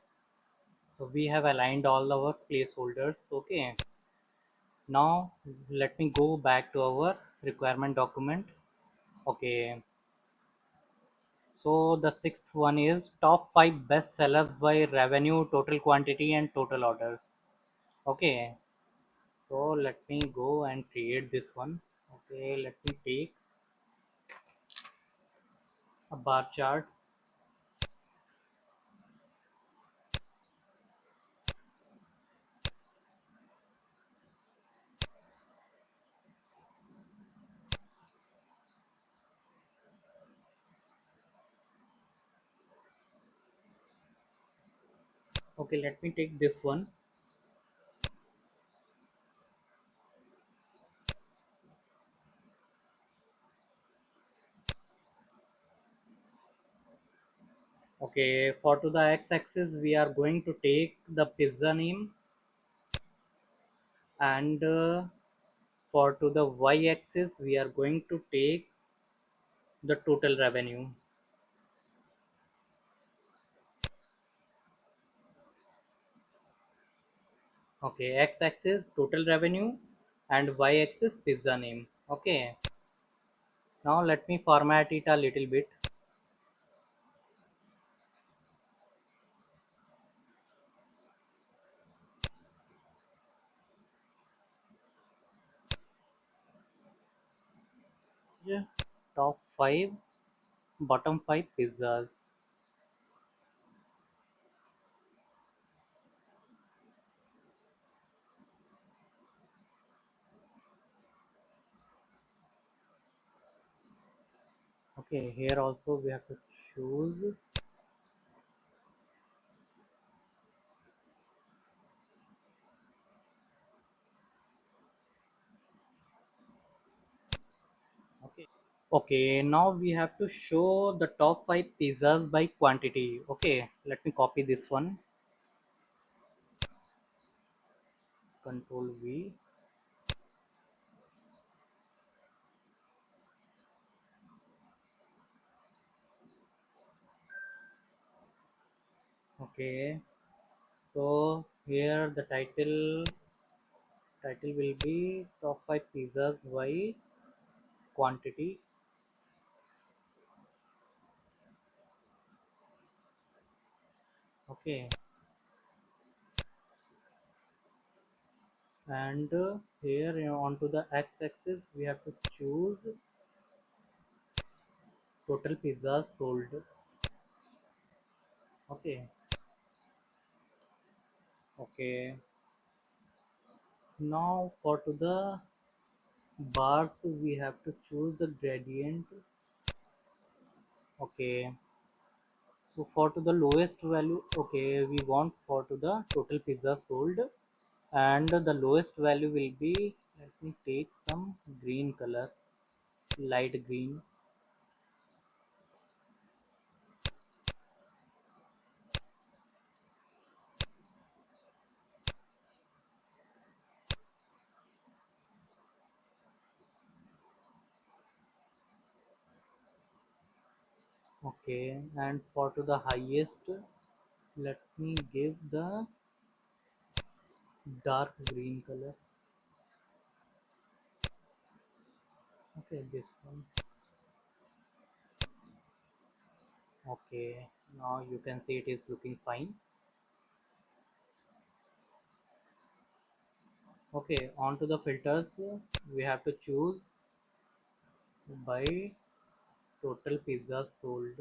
so we have aligned all our placeholders. Okay, now let me go back to our requirement document. Okay, So the sixth one is top 5 best sellers by revenue, total quantity, and total orders. Okay, so let me go and create this one. Okay, let me take a bar chart. Okay, let me take this one. Okay, for to the x-axis, we are going to take the pizza name, and for to the y-axis, we are going to take the total revenue. Okay, x-axis total revenue and y-axis pizza name. Okay, now let me format it a little bit. Yeah. Top 5, bottom 5 pizzas. Okay, here also we have to choose. Okay. Okay, now we have to show the top 5 pizzas by quantity. Okay, let me copy this one. Control V. Okay, so here the title will be top 5 pizzas by quantity. Okay, and here, onto the x-axis we have to choose total pizzas sold. Okay, okay. Now for to the bars we have to choose the gradient. Okay, so for to the lowest value, okay, we want for to the total pizza sold, and the lowest value will be, let me take some green color, light green. Okay, and for to the highest, let me give the dark green color. Okay, this one. Okay, now you can see it is looking fine. Okay, on to the filters, we have to choose by total pizzas sold.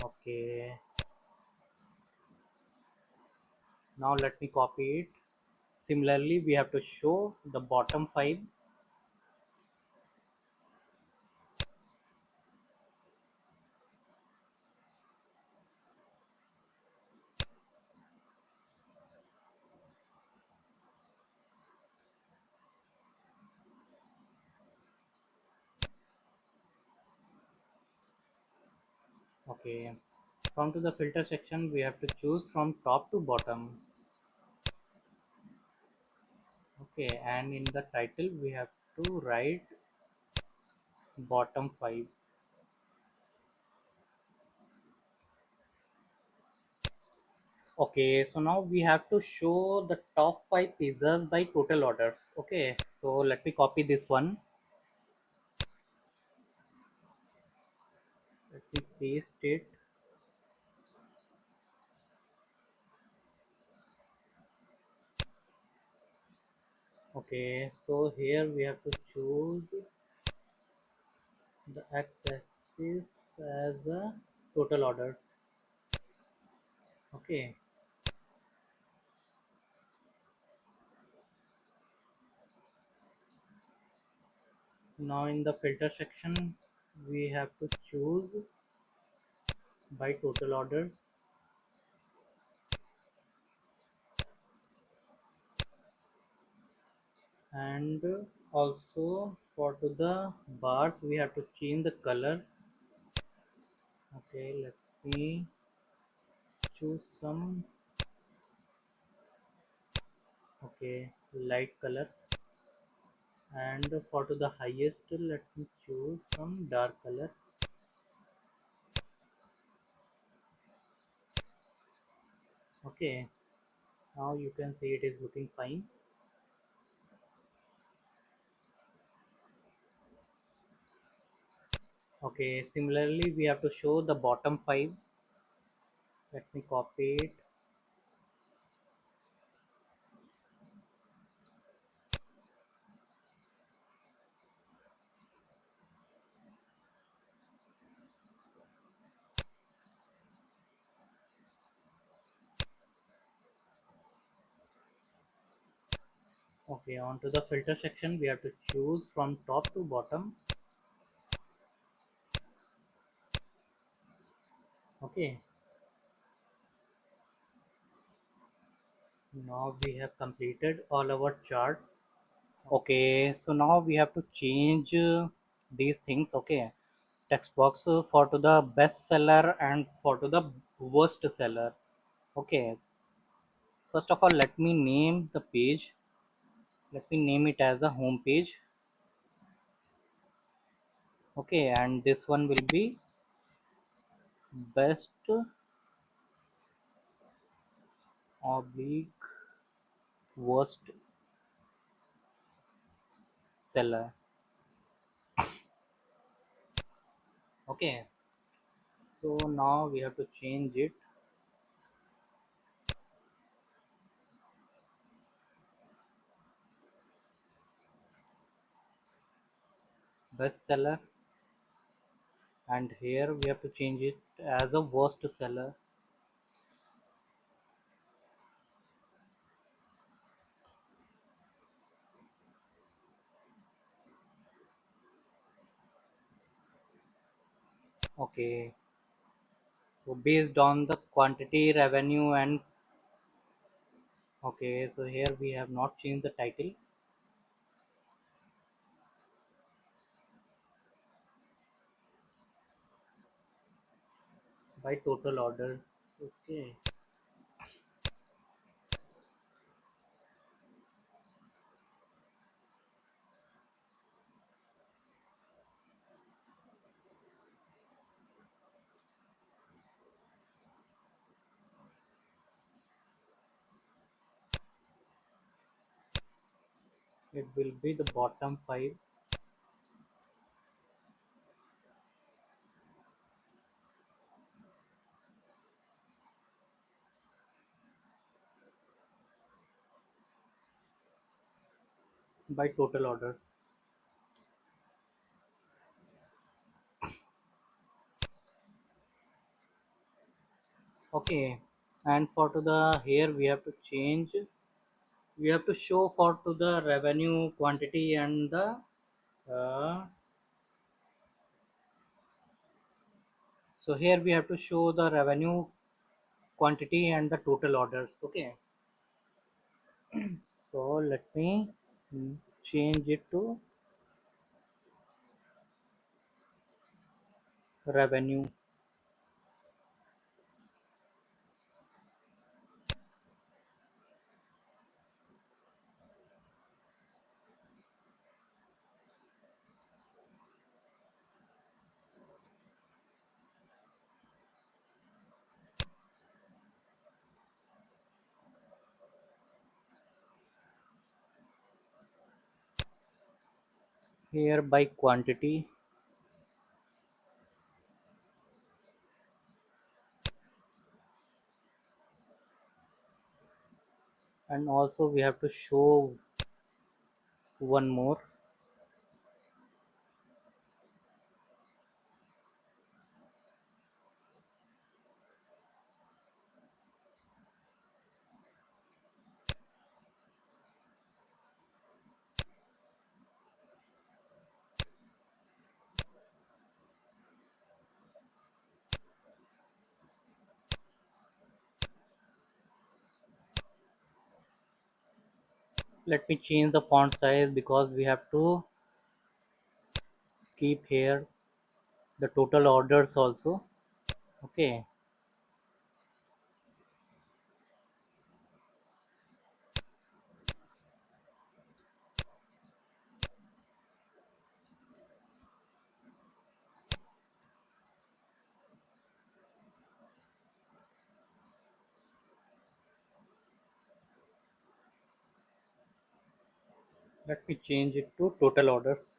Okay, now let me copy it. Similarly, we have to show the bottom 5. Okay, come to the filter section, we have to choose from top to bottom. Okay, and in the title we have to write bottom 5. Okay, so now we have to show the top 5 pizzas by total orders. Okay, so let me copy this one. Let me paste it. Okay, so here we have to choose the x-axis as total orders. Okay, now in the filter section we have to choose by total orders, and also for to the bars we have to change the colors. Okay, let me choose some, okay, light color, and for to the highest let me choose some dark color. Okay, now you can see it is looking fine. Okay, similarly we have to show the bottom 5. Let me copy it. Okay, on to the filter section we have to choose from top to bottom. Okay, now we have completed all our charts. Okay, so now we have to change these things. Okay, text box for to the best seller and for to the worst seller. Okay, first of all let me name the page. Let me name it as a home page. Okay, and this one will be best oblique worst seller. Okay, so now we have to change it. Best seller, and here we have to change it as a worst seller. Okay, so based on the quantity, revenue, and okay, so here we have not changed the title. By total orders. Okay, it will be the bottom 5 by total orders. Okay, and for to the here we have to change, we have to show for to the revenue, quantity, and the uh, so here we have to show the revenue, quantity, and the total orders. Okay, so let me change it to revenue. here by quantity, and also we have to show one more. Let me change the font size because we have to keep here the total orders also. Okay, let me change it to total orders.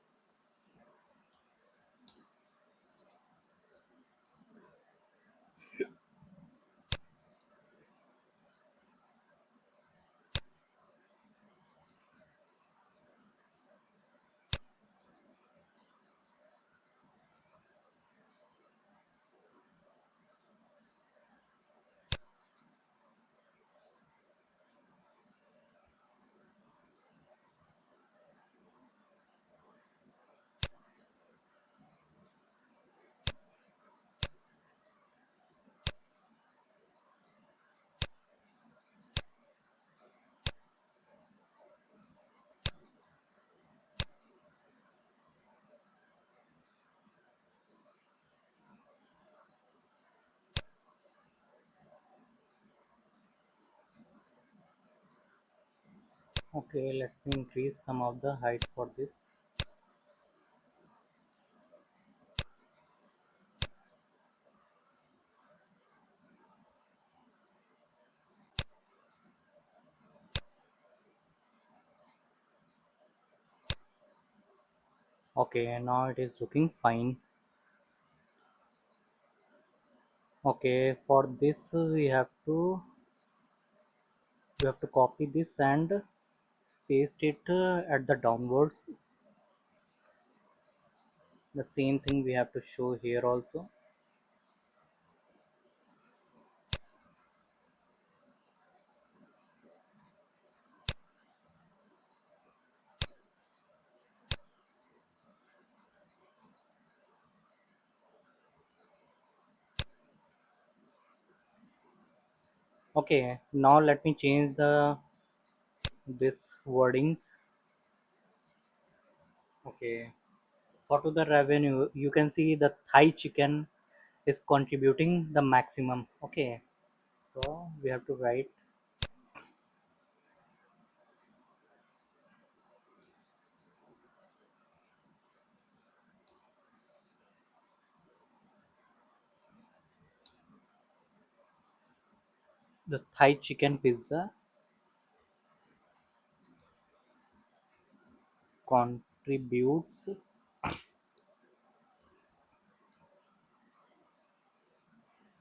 Okay, let me increase some of the height for this. Okay, now it is looking fine. Okay, for this we have to copy this and paste it at the downwards. The same thing we have to show here also. Okay, now let me change the this wordings. Okay, for to the revenue, you can see the Thai chicken is contributing the maximum. Okay, so we have to write the Thai chicken pizza contributes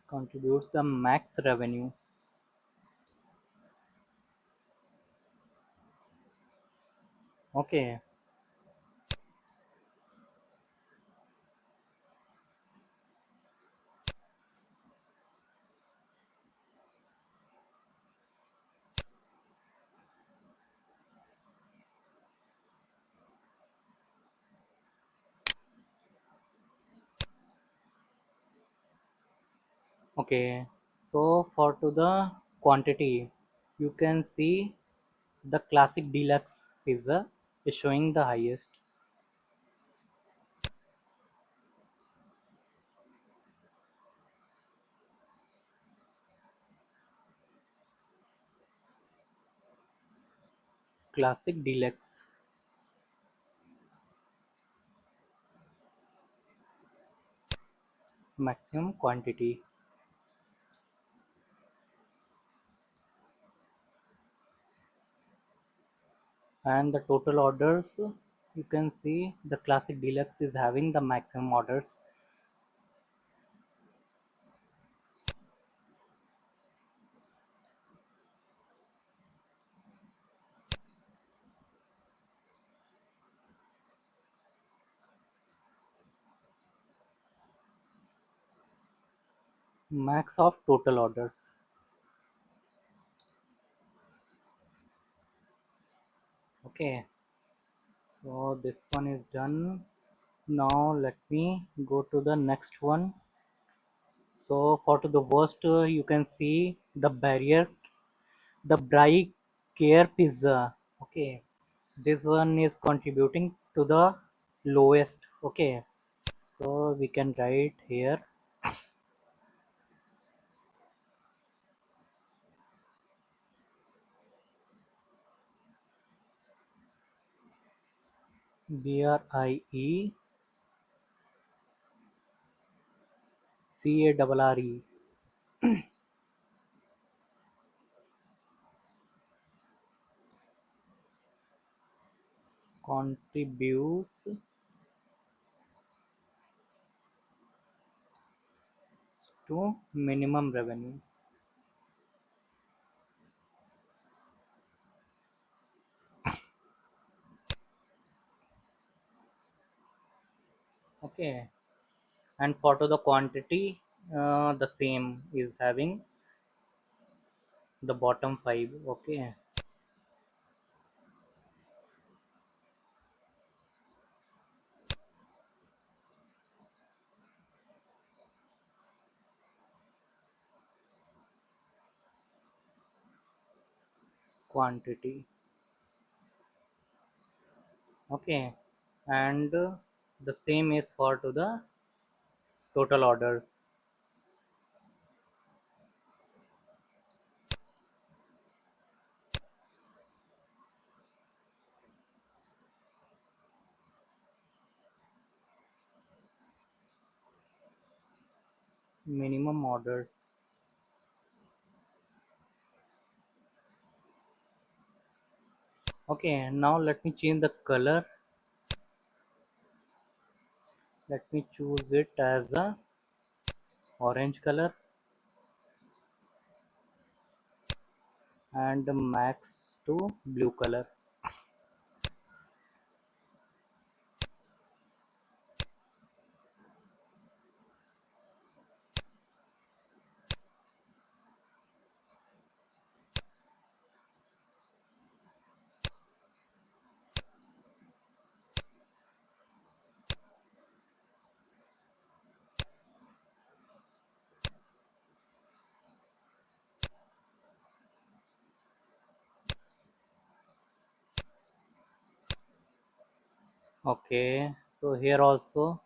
contributes the max revenue. Okay, okay. So for to the quantity, you can see the classic deluxe pizza is showing the highest. Classic deluxe maximum quantity, and the total orders you can see the classic deluxe is having the maximum orders. Max of total orders. Okay, so this one is done. Now let me go to the next one. So for to the worst, you can see the barrier, the Bry Care Pizza. Okay, this one is contributing to the lowest. Okay, so we can write here BRIECARRE contributes to minimum revenue. Okay, and for to the quantity, the same is having the bottom five. Okay, quantity. Okay, and the same is for to the total orders. Minimum orders. Okay, now let me change the color. Let me choose it as a orange color and max to blue color. Okay, so here also.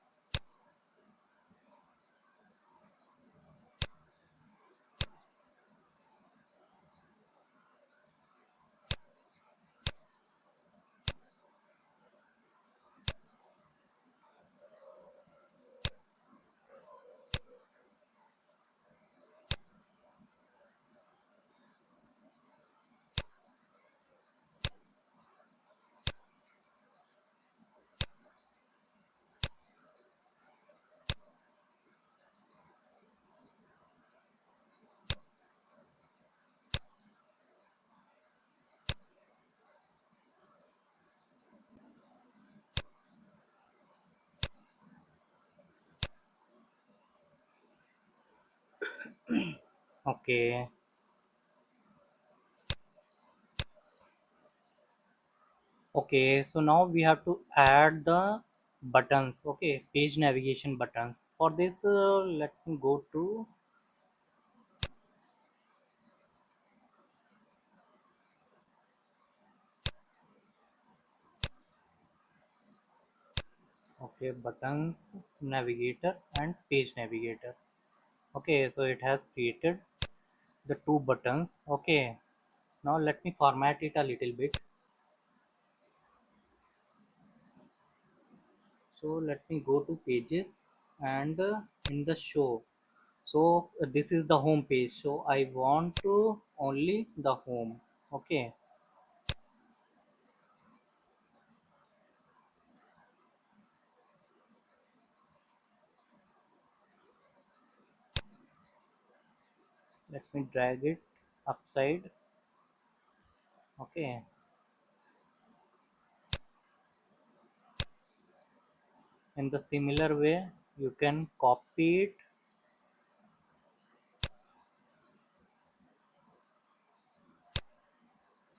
Okay, okay, so now we have to add the buttons. Okay, page navigation buttons. For this, let me go to. Okay, buttons, navigator, and page navigator. Okay, so it has created the two buttons. Okay, now let me format it a little bit. So let me go to pages and in the show. So this is the home page, so I want to only the home. Okay, Let me drag it upside. Okay, in the similar way you can copy it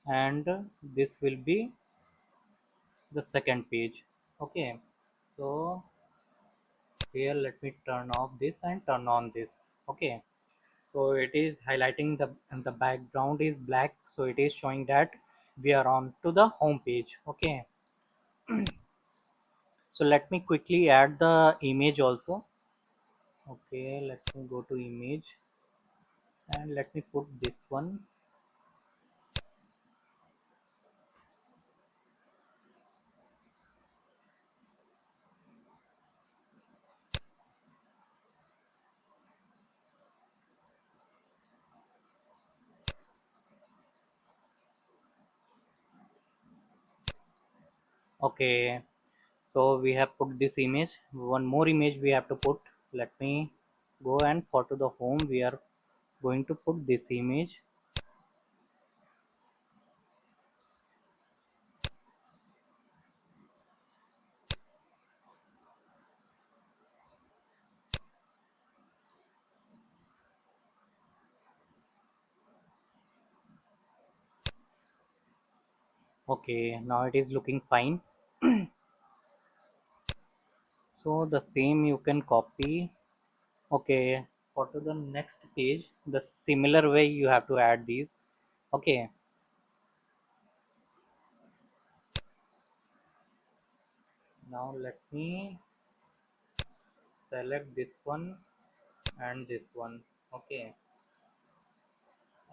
and this will be the second page. Okay, so here let me turn off this and turn on this. Okay, so it is highlighting the, and the background is black, so it is showing that we are on to the home page. Okay, so let me quickly add the image also. Okay, let me go to image and let me put this one. Okay, so we have put this image. One more image we have to put. Let me go and go to the home. We are going to put this image. Okay, now it is looking fine. So the same you can copy. Okay, go to the next page. The similar way you have to add these. Okay, now let me select this one and this one. Okay,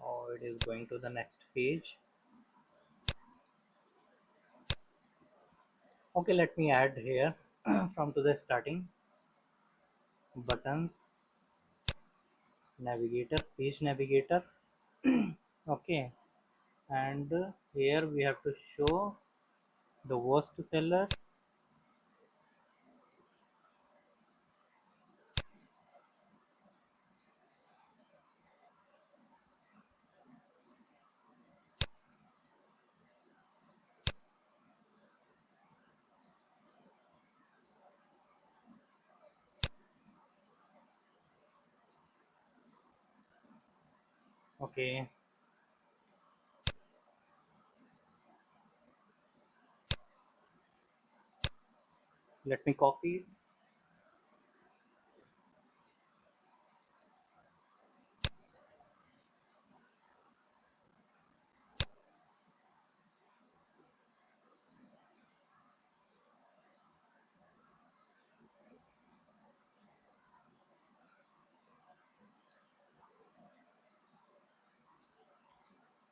oh, it is going to the next page. Okay, let me add here from to the starting buttons, navigator, page navigator. Okay, and here we have to show the worst seller. Okay, let me copy.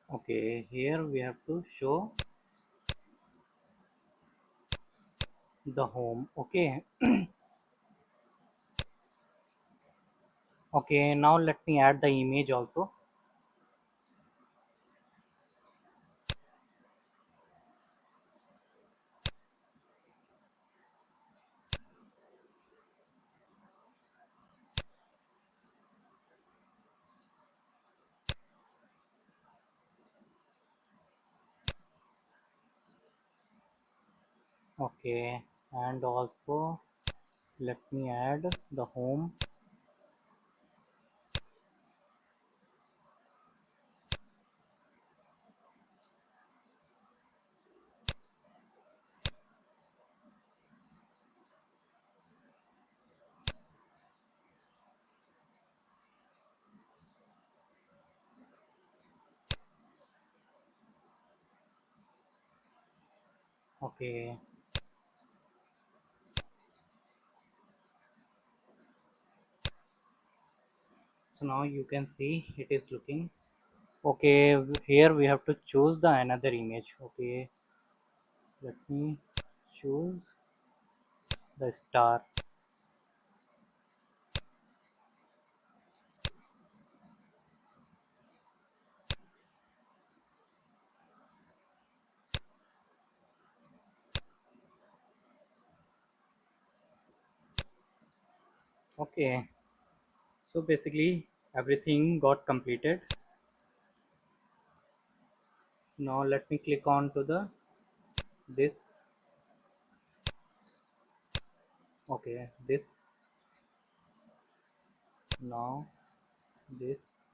Okay, here we have to show the home. Okay, okay, now let me add the image also. Okay, and also let me add the home. Okay, so now you can see it is looking okay. Here we have to choose the another image. Okay, let me choose the star. Okay, so basically everything got completed. Now let me click on to the this. Okay, this. Now this,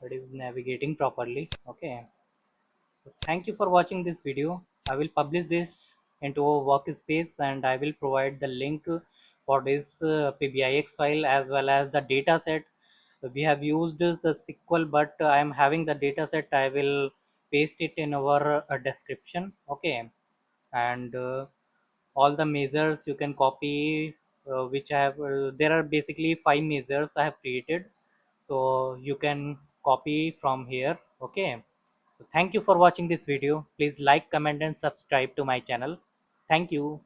that is navigating properly. Okay, so thank you for watching this video. I will publish this into a workspace and I will provide the link for this Pbix file as well as the data set. We have used the SQL, but I am having the data set. I will paste it in our description. Okay, and all the measures you can copy, which I have. There are basically 5 measures I have created, so you can copy from here. Okay, so thank you for watching this video. Please like, comment and subscribe to my channel. Thank you.